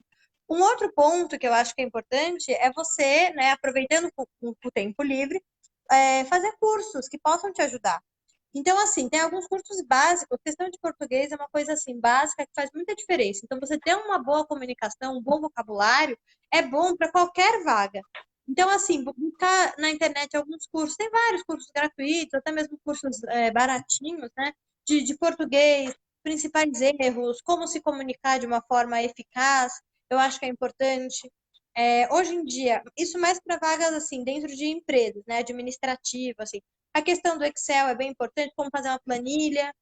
Um outro ponto que eu acho que é importante é você, né, aproveitando o tempo livre, fazer cursos que possam te ajudar. Então, assim, tem alguns cursos básicos. Questão de português é uma coisa assim básica que faz muita diferença. Então, você ter uma boa comunicação, um bom vocabulário, é bom para qualquer vaga. Então, assim, buscar na internet alguns cursos, tem vários cursos gratuitos, até mesmo cursos baratinhos, né? De português, principais erros, como se comunicar de uma forma eficaz, eu acho que é importante. Hoje em dia, isso mais para vagas assim, dentro de empresas, né? Administrativas, assim. A questão do Excel é bem importante, como fazer uma planilha,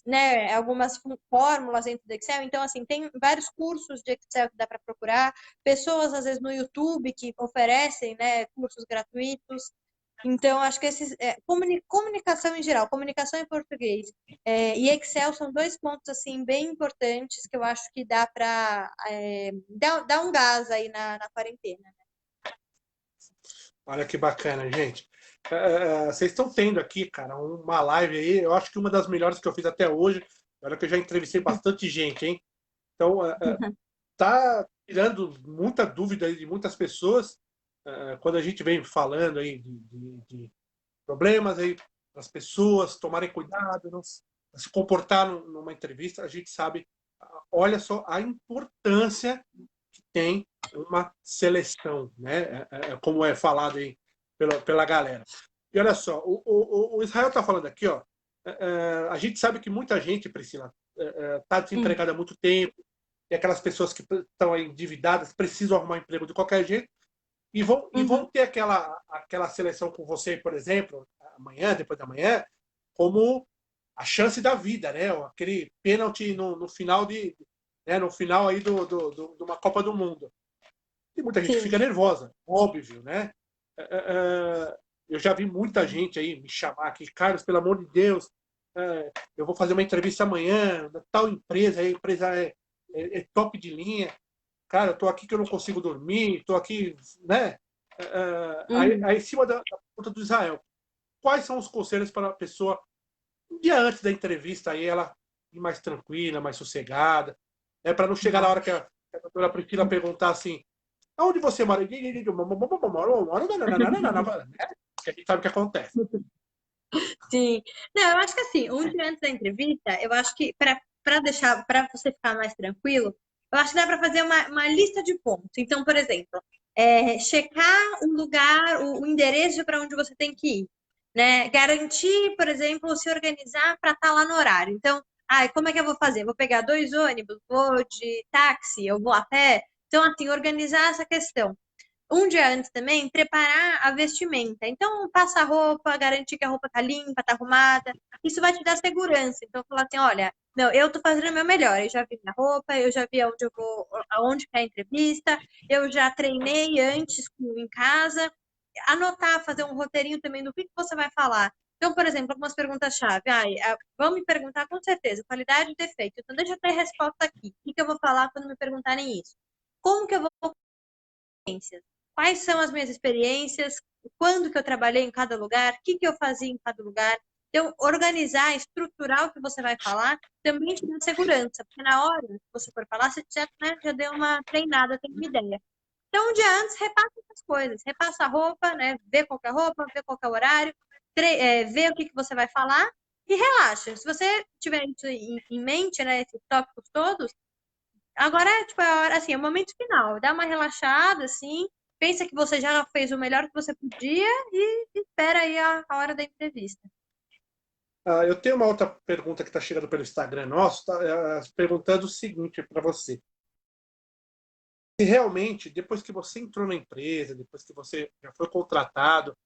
né? Algumas fórmulas dentro do Excel. Então, assim, tem vários cursos de Excel que dá para procurar, pessoas, às vezes, no YouTube que oferecem, né, cursos gratuitos. Então, acho que comunicação em geral, comunicação em português e Excel são dois pontos assim bem importantes que eu acho que dá para dar um gás aí na quarentena. Olha que bacana, gente. Vocês estão tendo aqui, cara, uma live aí, eu acho que uma das melhores que eu fiz até hoje. Olha que eu já entrevistei bastante gente, hein? Então, tá tirando muita dúvida aí de muitas pessoas. Quando a gente vem falando aí de problemas aí das pessoas tomarem cuidado, não se comportar numa entrevista, a gente sabe, olha só a importância que tem uma seleção, né? Como é falado aí pela galera. E olha só, o Israel está falando aqui, ó. A gente sabe que muita gente, Priscila, está Hum, desempregada há muito tempo, e aquelas pessoas que estão endividadas precisam arrumar emprego de qualquer jeito, e vão uhum, ter aquela seleção com você, por exemplo, amanhã, depois da manhã, como a chance da vida, né? Aquele pênalti no final no final aí de uma Copa do Mundo. E muita gente sim. fica nervosa, óbvio, né? Eu já vi muita gente aí me chamar aqui, Carlos, pelo amor de Deus, eu vou fazer uma entrevista amanhã, da tal empresa, a empresa é top de linha, cara, eu tô aqui que eu não consigo dormir, tô aqui, né? Uhum. Aí, em cima da pergunta do Israel, quais são os conselhos para a pessoa, um dia antes da entrevista, aí ela ir mais tranquila, mais sossegada, para não chegar na Tá. hora que a doutora Priscila perguntar assim, Aonde você mora? Que a gente sabe o que acontece. Sim. Não, eu acho que assim, um dia antes da entrevista, eu acho que para deixar, para você ficar mais tranquilo, eu acho que dá para fazer uma lista de pontos. Então, por exemplo, checar o lugar, o endereço para onde você tem que ir, né? Garantir, por exemplo, se organizar para estar lá no horário. Então, como é que eu vou fazer? Vou pegar 2 ônibus, vou de táxi, eu vou a pé. Então, assim, organizar essa questão um dia antes também, preparar a vestimenta. Então, passa a roupa, garantir que a roupa tá limpa, tá arrumada. Isso vai te dar segurança. Então, falar assim, olha, não, eu tô fazendo o meu melhor. Eu já vi minha roupa, eu já vi aonde eu vou, aonde que é a entrevista, eu já treinei antes em casa. Anotar, fazer um roteirinho também do que você vai falar. Então, por exemplo, algumas perguntas-chave. Vão me perguntar com certeza, qualidade e defeito. Então, deixa eu ter resposta aqui. O que eu vou falar quando me perguntarem isso? Como que eu vou quais são as minhas experiências, quando que eu trabalhei em cada lugar, o que que eu fazia em cada lugar. Então, organizar, estruturar o que você vai falar também te dá segurança, porque na hora que você for falar, você já deu uma treinada, tem uma ideia. Então, um dia antes, repassa essas coisas. Repassa a roupa, né? Vê qual que é a roupa, vê qual que é o horário, vê o que que você vai falar e relaxa. Se você tiver isso em mente, né, esses tópicos todos, agora é tipo a hora, assim, é o momento final. Dá uma relaxada, assim, pensa que você já fez o melhor que você podia e espera aí a hora da entrevista. Eu tenho uma outra pergunta que está chegando pelo Instagram nosso, perguntando o seguinte para você. Se realmente, depois que você entrou na empresa, depois que você já foi contratado,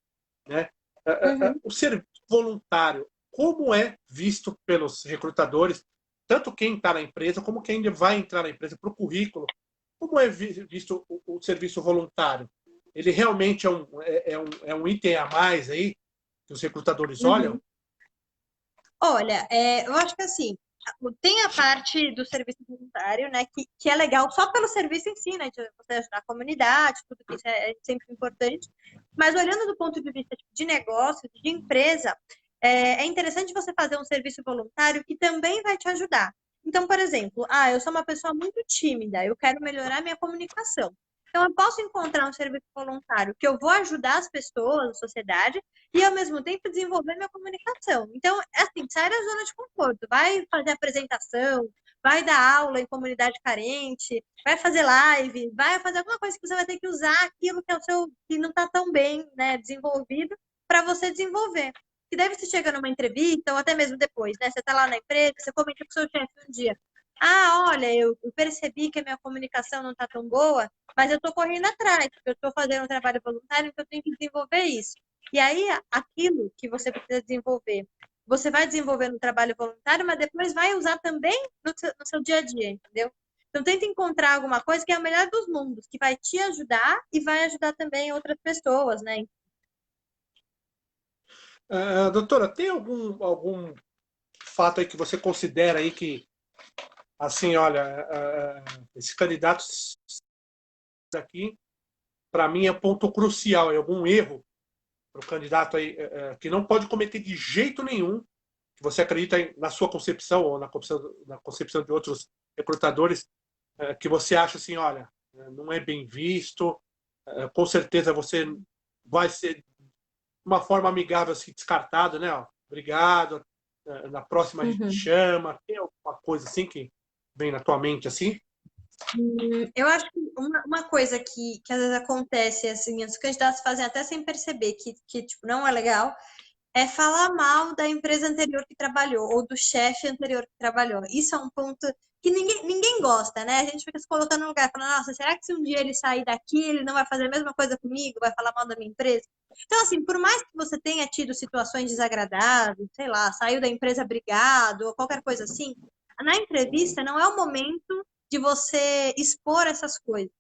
né, Uhum. o serviço voluntário, como é visto pelos recrutadores, tanto quem está na empresa como quem vai entrar na empresa, para o currículo, como é visto o serviço voluntário? Ele realmente é um item a mais aí que os recrutadores olham? Uhum. Olha, eu acho que assim, tem a parte do serviço voluntário, né, que é legal só pelo serviço em si, né, de você ajudar a comunidade, tudo isso é sempre importante, mas olhando do ponto de vista tipo, de negócio, de empresa, é interessante você fazer um serviço voluntário que também vai te ajudar. Então, por exemplo, eu sou uma pessoa muito tímida, eu quero melhorar minha comunicação. Então, eu posso encontrar um serviço voluntário que eu vou ajudar as pessoas, a sociedade, e ao mesmo tempo desenvolver minha comunicação. Então, é assim, sai da zona de conforto, vai fazer apresentação, vai dar aula em comunidade carente, vai fazer live, vai fazer alguma coisa que você vai ter que usar aquilo que é o seu que não está tão bem, né, desenvolvido para você desenvolver. Que deve se chegar numa entrevista ou até mesmo depois, né? Você está lá na empresa, você comenta com o seu chefe um dia. Olha, eu percebi que a minha comunicação não está tão boa, mas eu estou correndo atrás, porque eu estou fazendo um trabalho voluntário, então eu tenho que desenvolver isso. E aí, aquilo que você precisa desenvolver, você vai desenvolver no trabalho voluntário, mas depois vai usar também no seu dia a dia, entendeu? Então, tenta encontrar alguma coisa que é o melhor dos mundos, que vai te ajudar e vai ajudar também outras pessoas, né? Doutora, tem algum fato aí que você considera aí que, assim, olha, esse candidato aqui, para mim, é ponto crucial, é algum erro para o candidato aí que não pode cometer de jeito nenhum, que você acredita na sua concepção ou na concepção de outros recrutadores, que você acha assim, olha, não é bem visto, com certeza você vai ser de uma forma amigável assim, descartado, né? Ó, obrigado, na próxima a gente Uhum. chama. Tem alguma coisa assim que vem na tua mente assim? Eu acho que uma coisa que às vezes acontece, assim, os candidatos fazem até sem perceber que tipo, não é legal, é falar mal da empresa anterior que trabalhou ou do chefe anterior que trabalhou. Isso é um ponto que ninguém gosta, né? A gente fica se colocando no lugar, falando, nossa, será que se um dia ele sair daqui, ele não vai fazer a mesma coisa comigo, vai falar mal da minha empresa? Então, assim, por mais que você tenha tido situações desagradáveis, sei lá, saiu da empresa brigado ou qualquer coisa assim, na entrevista não é o momento de você expor essas coisas,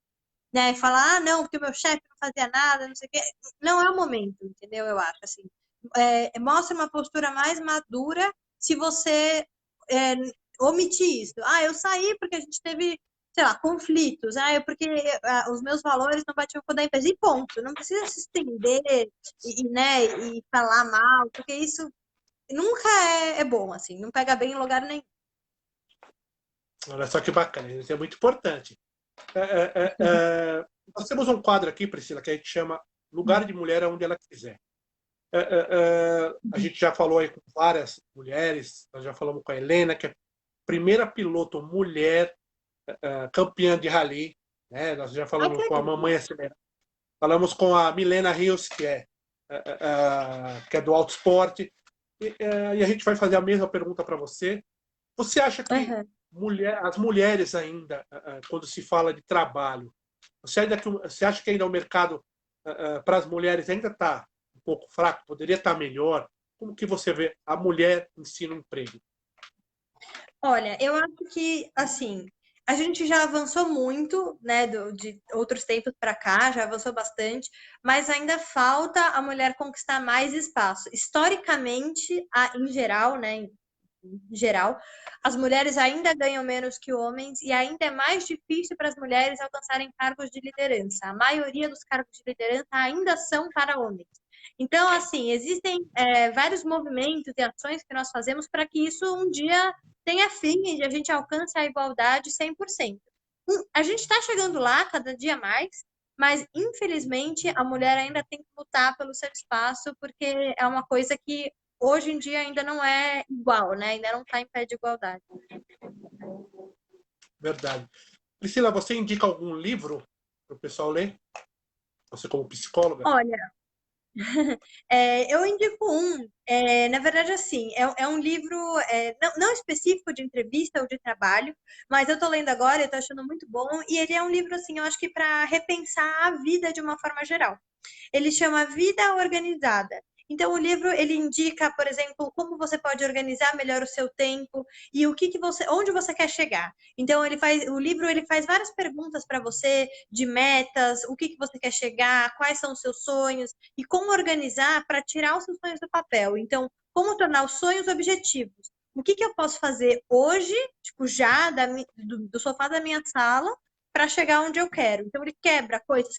né? Falar, não, porque o meu chefe não fazia nada, não sei o quê. Não é o momento, entendeu? Eu acho, assim mostra uma postura mais madura se você é, omitir isso. Eu saí porque a gente teve, sei lá, conflitos. Porque os meus valores não batiam com o da empresa. E ponto. Não precisa se estender né, e falar mal, porque isso nunca é bom, assim. Não pega bem em lugar nenhum. Olha só que bacana, isso é muito importante. Nós temos um quadro aqui, Priscila, que a gente chama Lugar de Mulher Onde Ela Quiser. A gente já falou aí com várias mulheres, nós já falamos com a Helena, que é a primeira piloto mulher campeã de rally, né? Nós já falamos com a mamãe acelerada, falamos com a Milena Rios, que é do Auto Esporte, e a gente vai fazer a mesma pergunta para você. Você acha que as mulheres ainda, quando se fala de trabalho, você acha que ainda o mercado para as mulheres ainda está um pouco fraco, poderia estar melhor? Como que você vê a mulher em si no emprego? Olha, eu acho que, assim, a gente já avançou muito, né, de outros tempos para cá, já avançou bastante, mas ainda falta a mulher conquistar mais espaço. Historicamente, em geral, né, em geral, as mulheres ainda ganham menos que homens e ainda é mais difícil para as mulheres alcançarem cargos de liderança. A maioria dos cargos de liderança ainda são para homens. Então, assim, existem vários movimentos e ações que nós fazemos para que isso um dia tenha fim e a gente alcance a igualdade 100%. A gente está chegando lá cada dia mais, mas infelizmente a mulher ainda tem que lutar pelo seu espaço, porque é uma coisa que hoje em dia ainda não é igual, né? Ainda não está em pé de igualdade. Verdade. Priscila, você indica algum livro para o pessoal ler? Você como psicóloga? Olha, eu indico um. Na verdade, assim, é um livro não específico de entrevista ou de trabalho, mas eu estou lendo agora, eu estou achando muito bom, e ele é um livro, assim, eu acho que para repensar a vida de uma forma geral. Ele chama Vida Organizada. Então, o livro ele indica, por exemplo, como você pode organizar melhor o seu tempo e onde você quer chegar. Então, o livro ele faz várias perguntas para você de metas, o que você quer chegar, quais são os seus sonhos e como organizar para tirar os seus sonhos do papel. Então, como tornar os sonhos objetivos. O que eu posso fazer hoje, tipo, já do sofá da minha sala, para chegar onde eu quero. Então, ele quebra coisas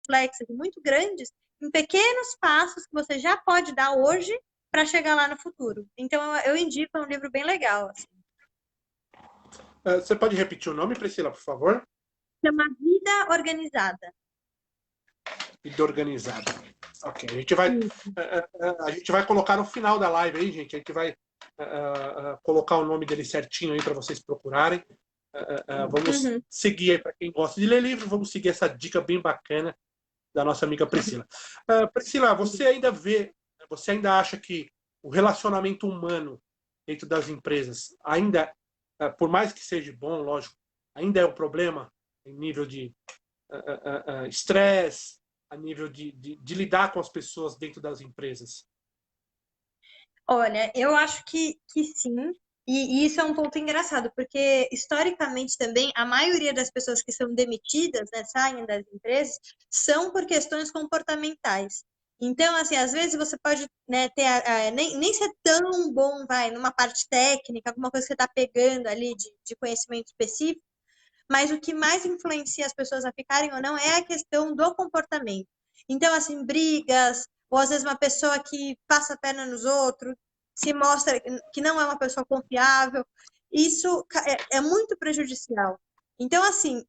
complexas e muito grandes em pequenos passos que você já pode dar hoje para chegar lá no futuro. Então, eu indico, é um livro bem legal. Assim. Você pode repetir o nome, Priscila, por favor? Chama Vida Organizada. Vida Organizada. Ok, a gente vai colocar no final da live aí, gente. A gente vai colocar o nome dele certinho aí para vocês procurarem. Vamos seguir aí, para quem gosta de ler livro, vamos seguir essa dica bem bacana da nossa amiga Priscila. Priscila, você ainda acha que o relacionamento humano dentro das empresas ainda, por mais que seja bom, lógico, ainda é um problema em nível de estresse, a nível de lidar com as pessoas dentro das empresas? Olha, eu acho que sim. E isso é um ponto engraçado, porque historicamente também a maioria das pessoas que são demitidas, né, saem das empresas, são por questões comportamentais. Então, assim, às vezes você pode, né, nem ser tão bom, numa parte técnica, alguma coisa que você está pegando ali de conhecimento específico, mas o que mais influencia as pessoas a ficarem ou não é a questão do comportamento. Então, assim, brigas, ou às vezes uma pessoa que passa a perna nos outros, se mostra que não é uma pessoa confiável, isso é muito prejudicial. Então, assim,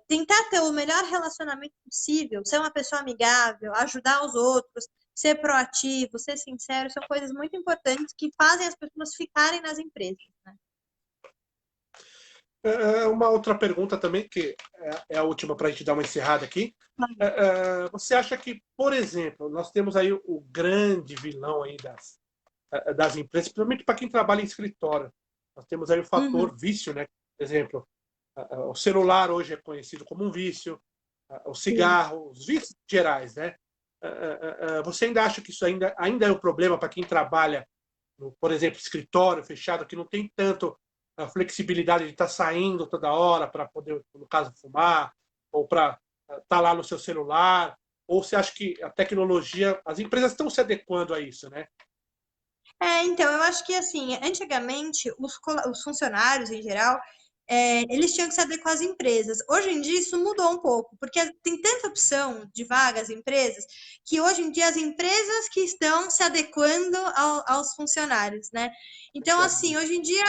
tentar ter o melhor relacionamento possível, ser uma pessoa amigável, ajudar os outros, ser proativo, ser sincero, são coisas muito importantes que fazem as pessoas ficarem nas empresas, né? Uma outra pergunta também, que é a última para a gente dar uma encerrada aqui. Você acha que, por exemplo, nós temos aí o grande vilão aí das empresas, principalmente para quem trabalha em escritório. Nós temos aí o fator vício, né? Por exemplo, o celular hoje é conhecido como um vício, o cigarro, os vícios gerais, né? Você ainda acha que isso ainda é um problema para quem trabalha, por exemplo, escritório fechado, que não tem tanto a flexibilidade de estar saindo toda hora para poder, no caso, fumar, ou para estar lá no seu celular? Ou você acha que a tecnologia, as empresas estão se adequando a isso, né? Então, eu acho que, assim, antigamente, os funcionários, em geral, eles tinham que se adequar às empresas. Hoje em dia isso mudou um pouco, porque tem tanta opção de vagas em empresas, que hoje em dia as empresas que estão se adequando aos funcionários, né? Então, assim, hoje em dia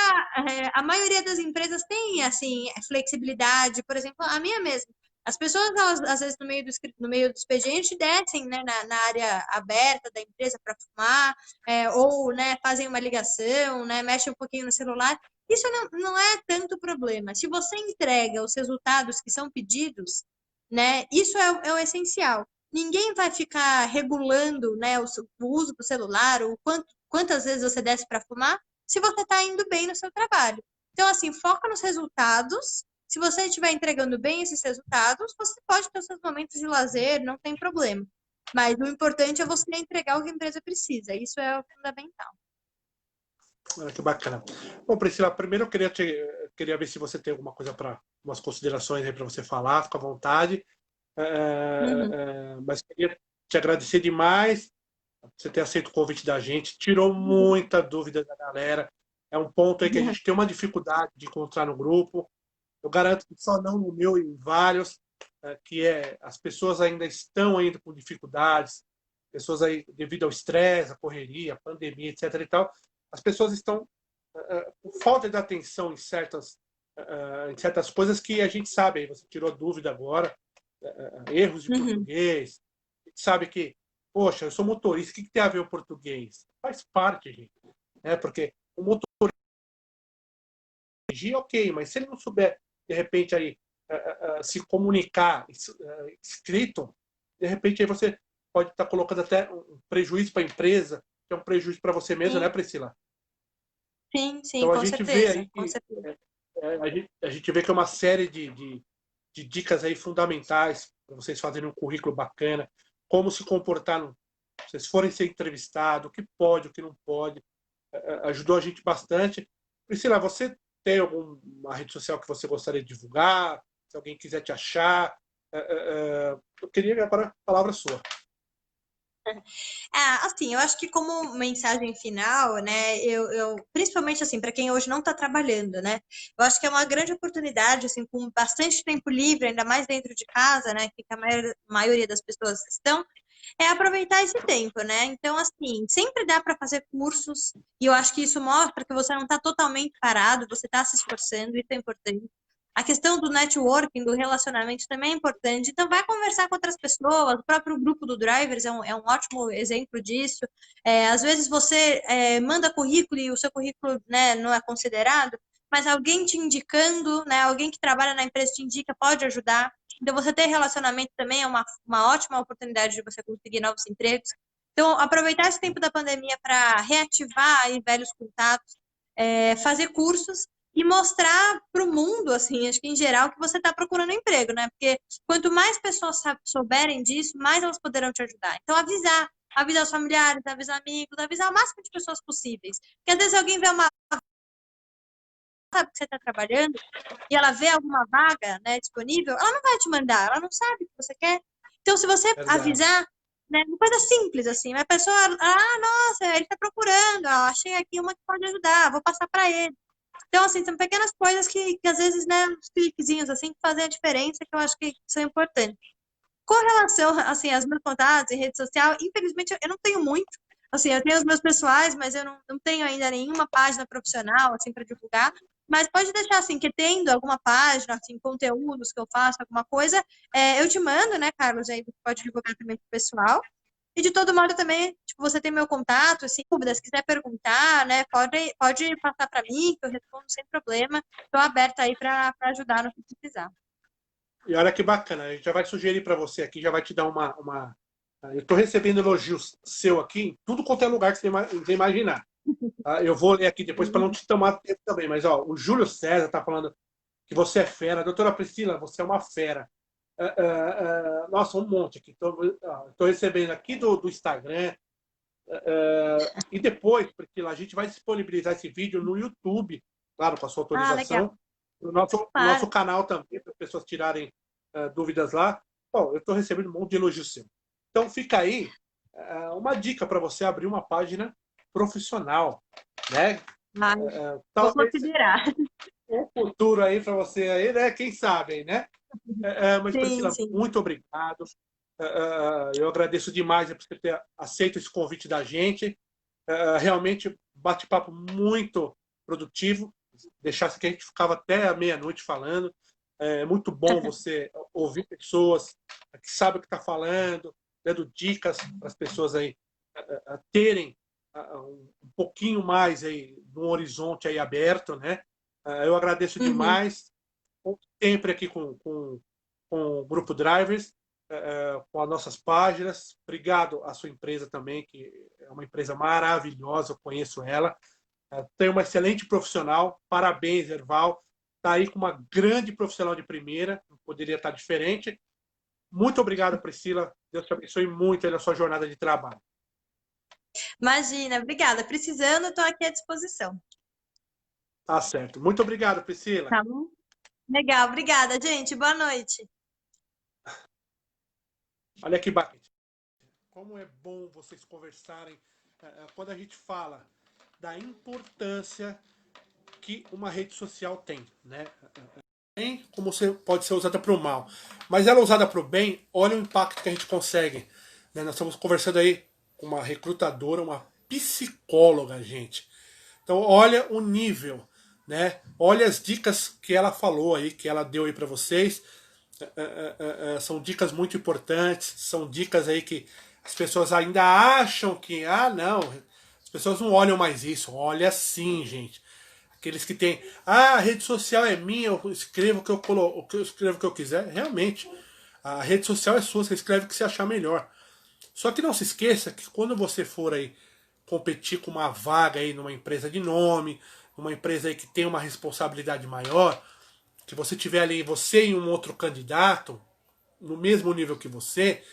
a maioria das empresas tem, assim, flexibilidade, por exemplo, a minha mesmo. As pessoas, elas, às vezes, no meio do expediente, descem, né, na área aberta da empresa para fumar, ou, né, fazem uma ligação, né, mexem um pouquinho no celular. Isso não é tanto problema. Se você entrega os resultados que são pedidos, né, isso é o essencial. Ninguém vai ficar regulando, né, o uso do celular, ou quantas vezes você desce para fumar, se você está indo bem no seu trabalho. Então, assim, foca nos resultados. Se você estiver entregando bem esses resultados, você pode ter os seus momentos de lazer, não tem problema. Mas o importante é você entregar o que a empresa precisa. Isso é o fundamental. Que bacana. Bom, Priscila, primeiro eu queria ver se você tem alguma coisa umas considerações aí para você falar, fica à vontade. Mas queria te agradecer demais por você ter aceito o convite da gente, tirou muita dúvida da galera. É um ponto aí que a gente tem uma dificuldade de encontrar no grupo. Eu garanto que só não no meu e em vários, as pessoas ainda estão ainda com dificuldades, pessoas aí devido ao estresse, à correria, à pandemia, etc. e tal, as pessoas estão com falta de atenção em certas coisas que a gente sabe. Aí você tirou dúvida agora, erros de português. A gente sabe que, poxa, eu sou motorista, o que tem a ver o português? Faz parte, gente. Porque o motorista, ok, mas se ele não souber, de repente, aí, se comunicar escrito, de repente aí você pode estar colocando até um prejuízo para a empresa, que é um prejuízo para você mesmo, né, Priscila? Sim, Então a com gente vê certeza, aí com que certeza. a gente vê que é uma série de dicas aí fundamentais para vocês fazerem um currículo bacana, como se comportar, se vocês forem ser entrevistados, o que pode, o que não pode. Ajudou a gente bastante. Priscila, você tem alguma rede social que você gostaria de divulgar? Se alguém quiser te achar, eu queria agora a palavra sua. Assim, eu acho que como mensagem final, né, principalmente assim, para quem hoje não está trabalhando, né, eu acho que é uma grande oportunidade, assim, com bastante tempo livre, ainda mais dentro de casa, né, que a maioria das pessoas estão, é aproveitar esse tempo, né? Então, assim, sempre dá para fazer cursos, e eu acho que isso mostra que você não está totalmente parado, você está se esforçando, isso é importante. A questão do networking, do relacionamento também é importante. Então, vai conversar com outras pessoas. O próprio grupo do Drivers é um ótimo exemplo disso. Às vezes você manda currículo e o seu currículo, né, não é considerado, mas alguém te indicando, né, alguém que trabalha na empresa te indica, pode ajudar. Então, você ter relacionamento também é uma ótima oportunidade de você conseguir novos empregos. Então, aproveitar esse tempo da pandemia para reativar aí velhos contatos, fazer cursos e mostrar para o mundo, assim, acho que em geral, que você está procurando emprego, né? Porque quanto mais pessoas souberem disso, mais elas poderão te ajudar. Então, avisar os familiares, avisar amigos, avisar o máximo de pessoas possíveis. Porque às vezes alguém vê sabe que você está trabalhando e ela vê alguma vaga, né, disponível, ela não vai te mandar, ela não sabe o que você quer. Então, se você Verdade. avisar, né, uma coisa simples assim, a pessoa, nossa, ele está procurando, achei aqui uma que pode ajudar, vou passar para ele. Então, assim, são pequenas coisas que às vezes, né, uns cliquezinhos assim, que fazem a diferença, que eu acho que são importantes. Com relação, assim, aos meus contatos em rede social, infelizmente eu não tenho muito. Assim, eu tenho os meus pessoais, mas eu não tenho ainda nenhuma página profissional, assim, para divulgar. Mas pode deixar, assim, que tendo alguma página, assim, conteúdos que eu faço, alguma coisa, eu te mando, né, Carlos, aí você pode divulgar também pro pessoal. E de todo modo também, tipo, você tem meu contato, assim, dúvidas, se quiser perguntar, né, pode passar para mim, que eu respondo sem problema. Estou aberta aí para ajudar no que precisar. E olha que bacana, a gente já vai sugerir para você aqui, já vai te dar uma. Eu estou recebendo elogios seu aqui em tudo quanto é lugar que você imaginar. Tá? Eu vou ler aqui depois para não te tomar tempo também, mas ó, o Júlio César está falando que você é fera. Doutora Priscila, você é uma fera. Nossa, um monte aqui. Estou recebendo aqui do Instagram. E depois, Priscila, a gente vai disponibilizar esse vídeo no YouTube, claro, com a sua Legal. autorização, no nosso Claro. canal também, para as pessoas tirarem dúvidas lá. Bom, eu estou recebendo um monte de elogios seu. Então fica aí uma dica para você abrir uma página profissional, né? Vou Talvez considerar. um futuro aí para você aí, né? Quem sabe, aí, né? Mas, Sim, Priscila, sim. muito obrigado. Eu agradeço demais por você ter aceito esse convite da gente. Realmente, bate-papo muito produtivo. Deixasse que a gente ficava até a meia-noite falando. É muito bom você ouvir pessoas que sabem o que está falando, dando dicas para as pessoas aí terem um pouquinho mais aí no horizonte aí aberto, né? Eu agradeço Uhum. demais, sempre aqui com o Grupo Drivers, com as nossas páginas. Obrigado à sua empresa também, que é uma empresa maravilhosa, eu conheço ela. Tem uma excelente profissional, parabéns, Erval. Está aí com uma grande profissional de primeira, não poderia estar diferente. Muito obrigado, Priscila. Deus te abençoe muito aí na sua jornada de trabalho. Imagina, obrigada. Precisando, estou aqui à disposição. Tá certo. Muito obrigado, Priscila. Tá bom? Legal, obrigada, gente. Boa noite. Olha que bacana. Como é bom vocês conversarem quando a gente fala da importância que uma rede social tem, né? Bem, como você pode ser usada para o mal, mas ela usada para o bem, olha o impacto que a gente consegue, né? Nós estamos conversando aí com uma recrutadora, uma psicóloga, gente. Então olha o nível, né? Olha as dicas que ela falou aí, que ela deu aí para vocês. São dicas muito importantes, são dicas aí que as pessoas ainda acham que, não, as pessoas não olham mais isso. Olha sim, gente. Aqueles que têm, a rede social é minha, eu escrevo o que eu escrevo o que eu quiser. Realmente, a rede social é sua, você escreve o que você achar melhor. Só que não se esqueça que quando você for aí competir com uma vaga aí numa empresa de nome, numa empresa aí que tem uma responsabilidade maior, que você tiver ali você e um outro candidato no mesmo nível que você,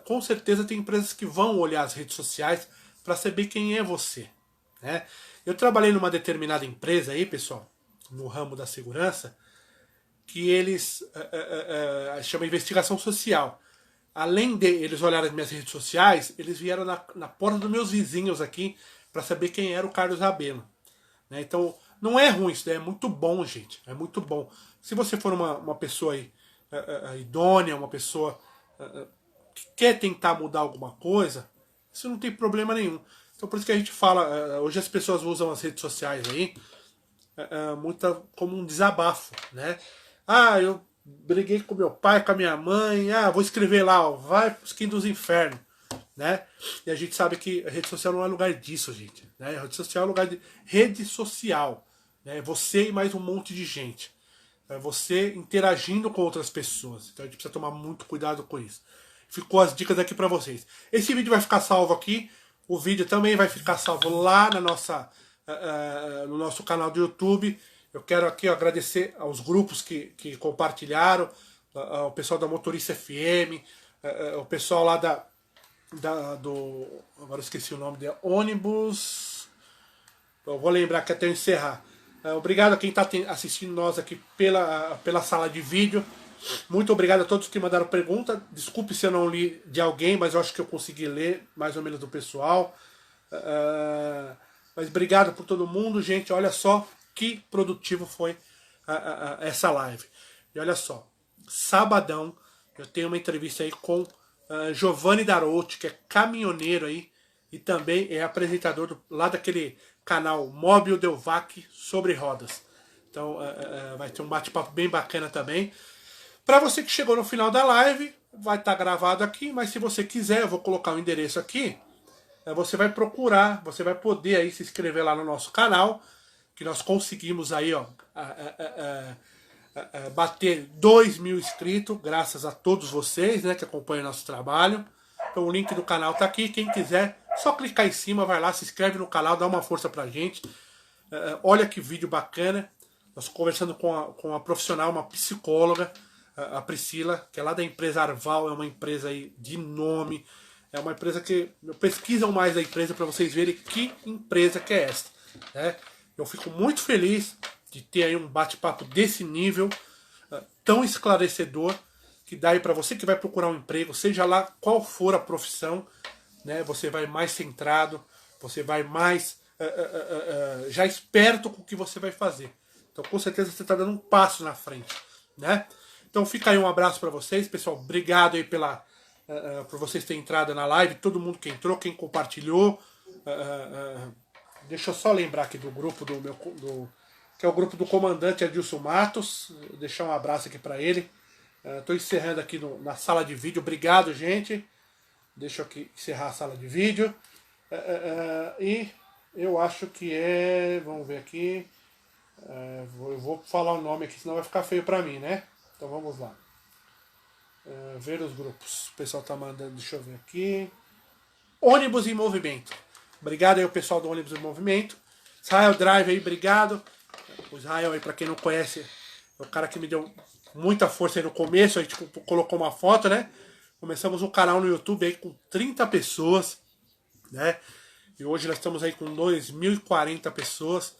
com certeza tem empresas que vão olhar as redes sociais para saber quem é você, né? Eu trabalhei numa determinada empresa aí, pessoal, no ramo da segurança, que eles chama investigação social. Além de eles olharem as minhas redes sociais, eles vieram na porta dos meus vizinhos aqui para saber quem era o Carlos Rabelo. Né? Então, não é ruim isso, é muito bom, gente. É muito bom. Se você for uma pessoa aí, idônea, uma pessoa que quer tentar mudar alguma coisa, isso não tem problema nenhum. Então, por isso que a gente fala, hoje as pessoas usam as redes sociais aí muito como um desabafo, né? Eu briguei com meu pai, com a minha mãe, vou escrever lá, ó, vai pros quintos dos infernos, né? E a gente sabe que a rede social não é lugar disso, gente. Né? A rede social é lugar de rede social. Né? Você e mais um monte de gente. É você interagindo com outras pessoas. Então a gente precisa tomar muito cuidado com isso. Ficou as dicas aqui para vocês. Esse vídeo vai ficar salvo aqui. O vídeo também vai ficar salvo lá na no nosso canal do YouTube. Eu quero aqui agradecer aos grupos que compartilharam, ao pessoal da Motorista FM, o pessoal lá agora eu esqueci o nome dela, ônibus. Eu vou lembrar que até eu encerrar. Obrigado a quem está assistindo nós aqui pela sala de vídeo. Muito obrigado a todos que mandaram pergunta. Desculpe se eu não li de alguém, mas eu acho que eu consegui ler mais ou menos do pessoal. Mas obrigado por todo mundo, gente. Olha só que produtivo foi essa live. E olha só, sabadão eu tenho uma entrevista aí com Giovanni Darotti, que é caminhoneiro aí e também é apresentador lá daquele canal Móbil Delvac sobre rodas. Então vai ter um bate-papo bem bacana também. Para você que chegou no final da live, vai estar gravado aqui, mas se você quiser, eu vou colocar o endereço aqui. Você vai procurar, você vai poder aí se inscrever lá no nosso canal, que nós conseguimos aí, ó, bater 2.000 inscritos, graças a todos vocês, né, que acompanham nosso trabalho. Então o link do canal tá aqui, quem quiser, só clicar em cima, vai lá, se inscreve no canal, dá uma força pra gente. Olha que vídeo bacana. Nós conversando com uma profissional, uma psicóloga, a Priscila, que é lá da empresa Arval, é uma empresa aí de nome, é uma empresa que pesquisam mais da empresa para vocês verem que empresa que é essa. Né? Eu fico muito feliz de ter aí um bate-papo desse nível, tão esclarecedor, que dá aí para você que vai procurar um emprego, seja lá qual for a profissão, né? Você vai mais centrado, você vai mais já esperto com o que você vai fazer. Então, com certeza, você está dando um passo na frente, né? Então, fica aí um abraço para vocês, pessoal. Obrigado aí por vocês terem entrado na live, todo mundo que entrou, quem compartilhou. Deixa eu só lembrar aqui do grupo que é o grupo do comandante Adilson Matos. Deixar um abraço aqui para ele. Estou encerrando aqui na sala de vídeo. Obrigado, gente. Deixa eu aqui encerrar a sala de vídeo. E eu acho que vamos ver aqui. Eu vou falar o nome aqui, senão vai ficar feio para mim, né? Então vamos lá. Ver os grupos. O pessoal tá mandando, deixa eu ver aqui. Ônibus em Movimento. Obrigado aí o pessoal do Ônibus em Movimento. Israel Drive aí, obrigado. O Israel aí, para quem não conhece, é o cara que me deu muita força aí no começo. A gente colocou uma foto, né? Começamos um canal no YouTube aí com 30 pessoas, né? E hoje nós estamos aí com 2.040 pessoas.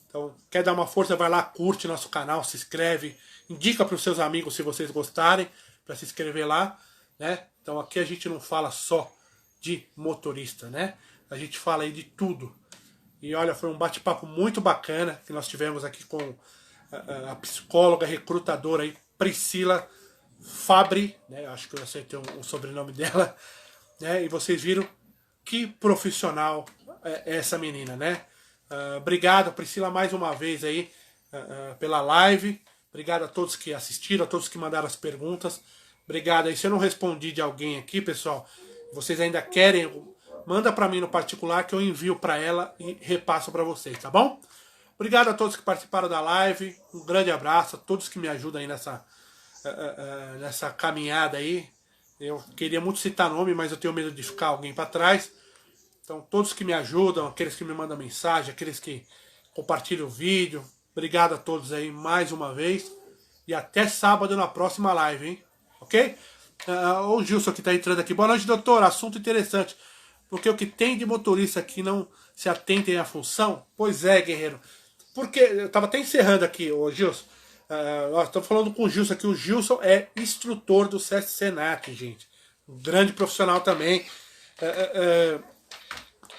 Então, quer dar uma força, vai lá, curte nosso canal, se inscreve, indica para os seus amigos se vocês gostarem, para se inscrever lá, né? Então aqui a gente não fala só de motorista, né? A gente fala aí de tudo. E olha, foi um bate-papo muito bacana que nós tivemos aqui com a psicóloga recrutadora aí, Priscila Fabri, né? Acho que eu acertei o sobrenome dela, né? E vocês viram que profissional é essa menina, né? Obrigado, Priscila, mais uma vez aí pela live. Obrigado a todos que assistiram, a todos que mandaram as perguntas. Obrigado aí. Se eu não respondi de alguém aqui, pessoal, vocês ainda querem, manda para mim no particular que eu envio para ela e repasso para vocês, tá bom? Obrigado a todos que participaram da live. Um grande abraço a todos que me ajudam aí nessa caminhada aí. Eu queria muito citar nome, mas eu tenho medo de ficar alguém para trás. Então, todos que me ajudam, aqueles que me mandam mensagem, aqueles que compartilham o vídeo. Obrigado a todos aí mais uma vez. E até sábado na próxima live, hein? Ok? O Gilson que está entrando aqui. Boa noite, doutor. Assunto interessante. Porque o que tem de motorista que não se atentem à função? Pois é, guerreiro. Porque eu estava até encerrando aqui, ô Gilson. Estou falando com o Gilson aqui. O Gilson é instrutor do SESC Senac, gente. Um grande profissional também.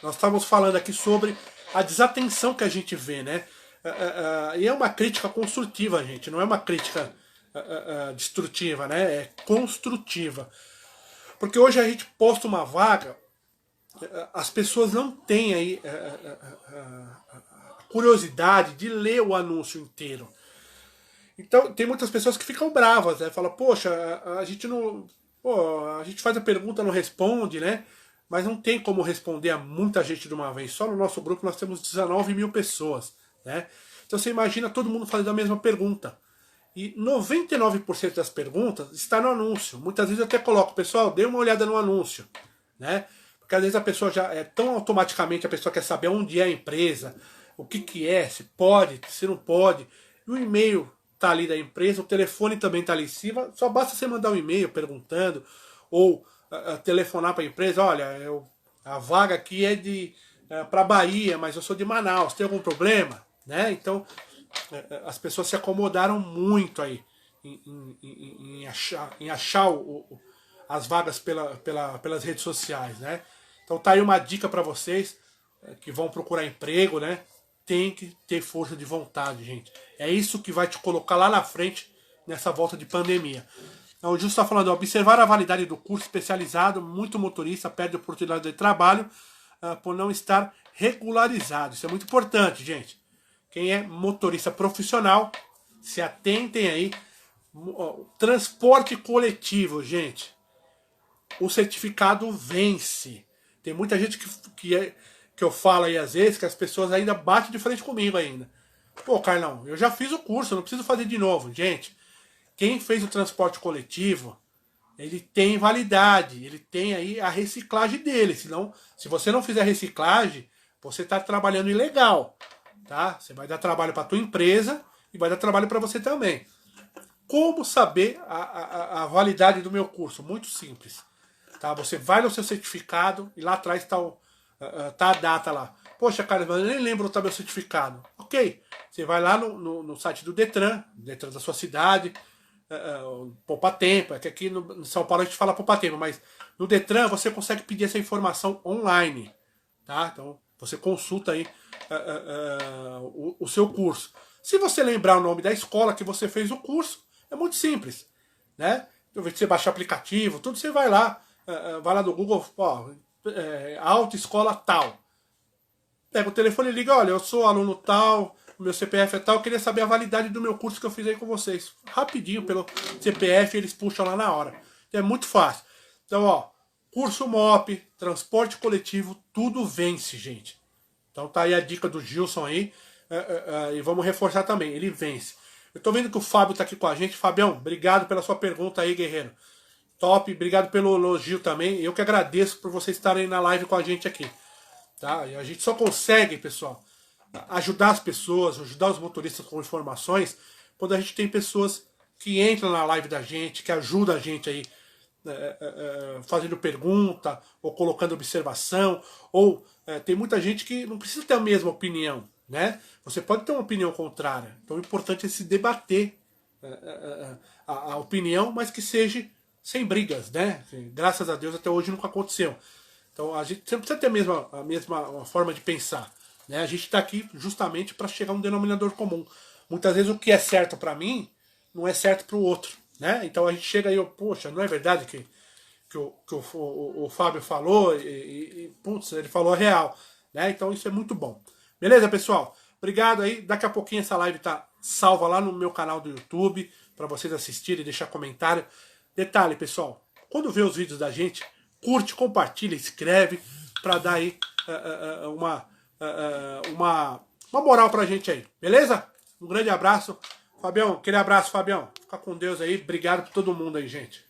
Nós estávamos falando aqui sobre a desatenção que a gente vê, né? E é uma crítica construtiva, gente. Não é uma crítica destrutiva, né? É construtiva. Porque hoje a gente posta uma vaga, as pessoas não têm aí a curiosidade de ler o anúncio inteiro. Então tem muitas pessoas que ficam bravas, né? Fala, poxa, a gente não. Pô, a gente faz a pergunta, não responde, né? Mas não tem como responder a muita gente de uma vez. Só no nosso grupo nós temos 19 mil pessoas, né? Então você imagina todo mundo fazendo a mesma pergunta. E 99% das perguntas está no anúncio. Muitas vezes eu até coloco, pessoal, dê uma olhada no anúncio, né? Porque às vezes a pessoa já é tão automaticamente, a pessoa quer saber onde é a empresa, o que é, se pode, se não pode. E o e-mail tá ali da empresa, o telefone também tá ali em cima. Só basta você mandar um e-mail perguntando ou telefonar para a empresa, olha, a vaga aqui é para Bahia, mas eu sou de Manaus, tem algum problema? Né? Então, as pessoas se acomodaram muito aí em achar as vagas pelas redes sociais, né? Então tá aí uma dica para vocês que vão procurar emprego, né? Tem que ter força de vontade, gente. É isso que vai te colocar lá na frente nessa volta de pandemia. Então, o Justo está falando, observar a validade do curso especializado, muito motorista perde a oportunidade de trabalho por não estar regularizado. Isso é muito importante, gente. Quem é motorista profissional, se atentem aí. Transporte coletivo, gente. O certificado vence. Tem muita gente que eu falo aí às vezes que as pessoas ainda batem de frente comigo ainda. Pô, Carlão, eu já fiz o curso, não preciso fazer de novo. Gente, quem fez o transporte coletivo, ele tem validade, ele tem aí a reciclagem dele. Senão, se você não fizer reciclagem, você está trabalhando ilegal. Tá? Você vai dar trabalho para a tua empresa e vai dar trabalho para você também. Como saber a validade do meu curso? Muito simples. Tá? Você vai no seu certificado e lá atrás está tá a data lá. Poxa, cara, eu nem lembro onde está meu certificado. Ok. Você vai lá no site do Detran da sua cidade, Poupa Tempo. É que aqui no São Paulo a gente fala Poupa Tempo, mas no Detran você consegue pedir essa informação online. Tá? Então você consulta aí o seu curso. Se você lembrar o nome da escola que você fez o curso, é muito simples, né? Então, ao invés de você baixar aplicativo, tudo, você vai lá no Google, ó, autoescola tal. Pega o telefone e liga, olha, eu sou aluno tal, meu CPF é tal, eu queria saber a validade do meu curso que eu fiz aí com vocês. Rapidinho, pelo CPF, eles puxam lá na hora. É muito fácil. Então, ó, curso MOP, transporte coletivo, tudo vence, gente. Então tá aí a dica do Gilson aí. E vamos reforçar também, ele vence. Eu tô vendo que o Fábio tá aqui com a gente. Fabião, obrigado pela sua pergunta aí, guerreiro. Top, obrigado pelo elogio também. Eu que agradeço por vocês estarem na live com a gente aqui. Tá? E a gente só consegue, pessoal, ajudar as pessoas, ajudar os motoristas com informações, quando a gente tem pessoas que entram na live da gente, que ajudam a gente aí, fazendo pergunta, ou colocando observação, ou tem muita gente que não precisa ter a mesma opinião, né? Você pode ter uma opinião contrária. Então o importante é se debater a opinião, mas que seja sem brigas, né? Graças a Deus até hoje nunca aconteceu. Então a gente sempre precisa ter a mesma forma de pensar, né? A gente está aqui justamente para chegar a um denominador comum. Muitas vezes o que é certo para mim não é certo para o outro, né? Então a gente chega aí, poxa, não é verdade que o Fábio falou putz, ele falou a real, né? Então isso é muito bom. Beleza, pessoal? Obrigado aí. Daqui a pouquinho essa live tá salva lá no meu canal do YouTube para vocês assistirem e deixar comentário. Detalhe, pessoal, quando vê os vídeos da gente, curte, compartilha, escreve para dar aí uma moral pra gente aí, beleza? Um grande abraço. Fabião, aquele abraço, Fabião. Fica com Deus aí. Obrigado por todo mundo aí, gente.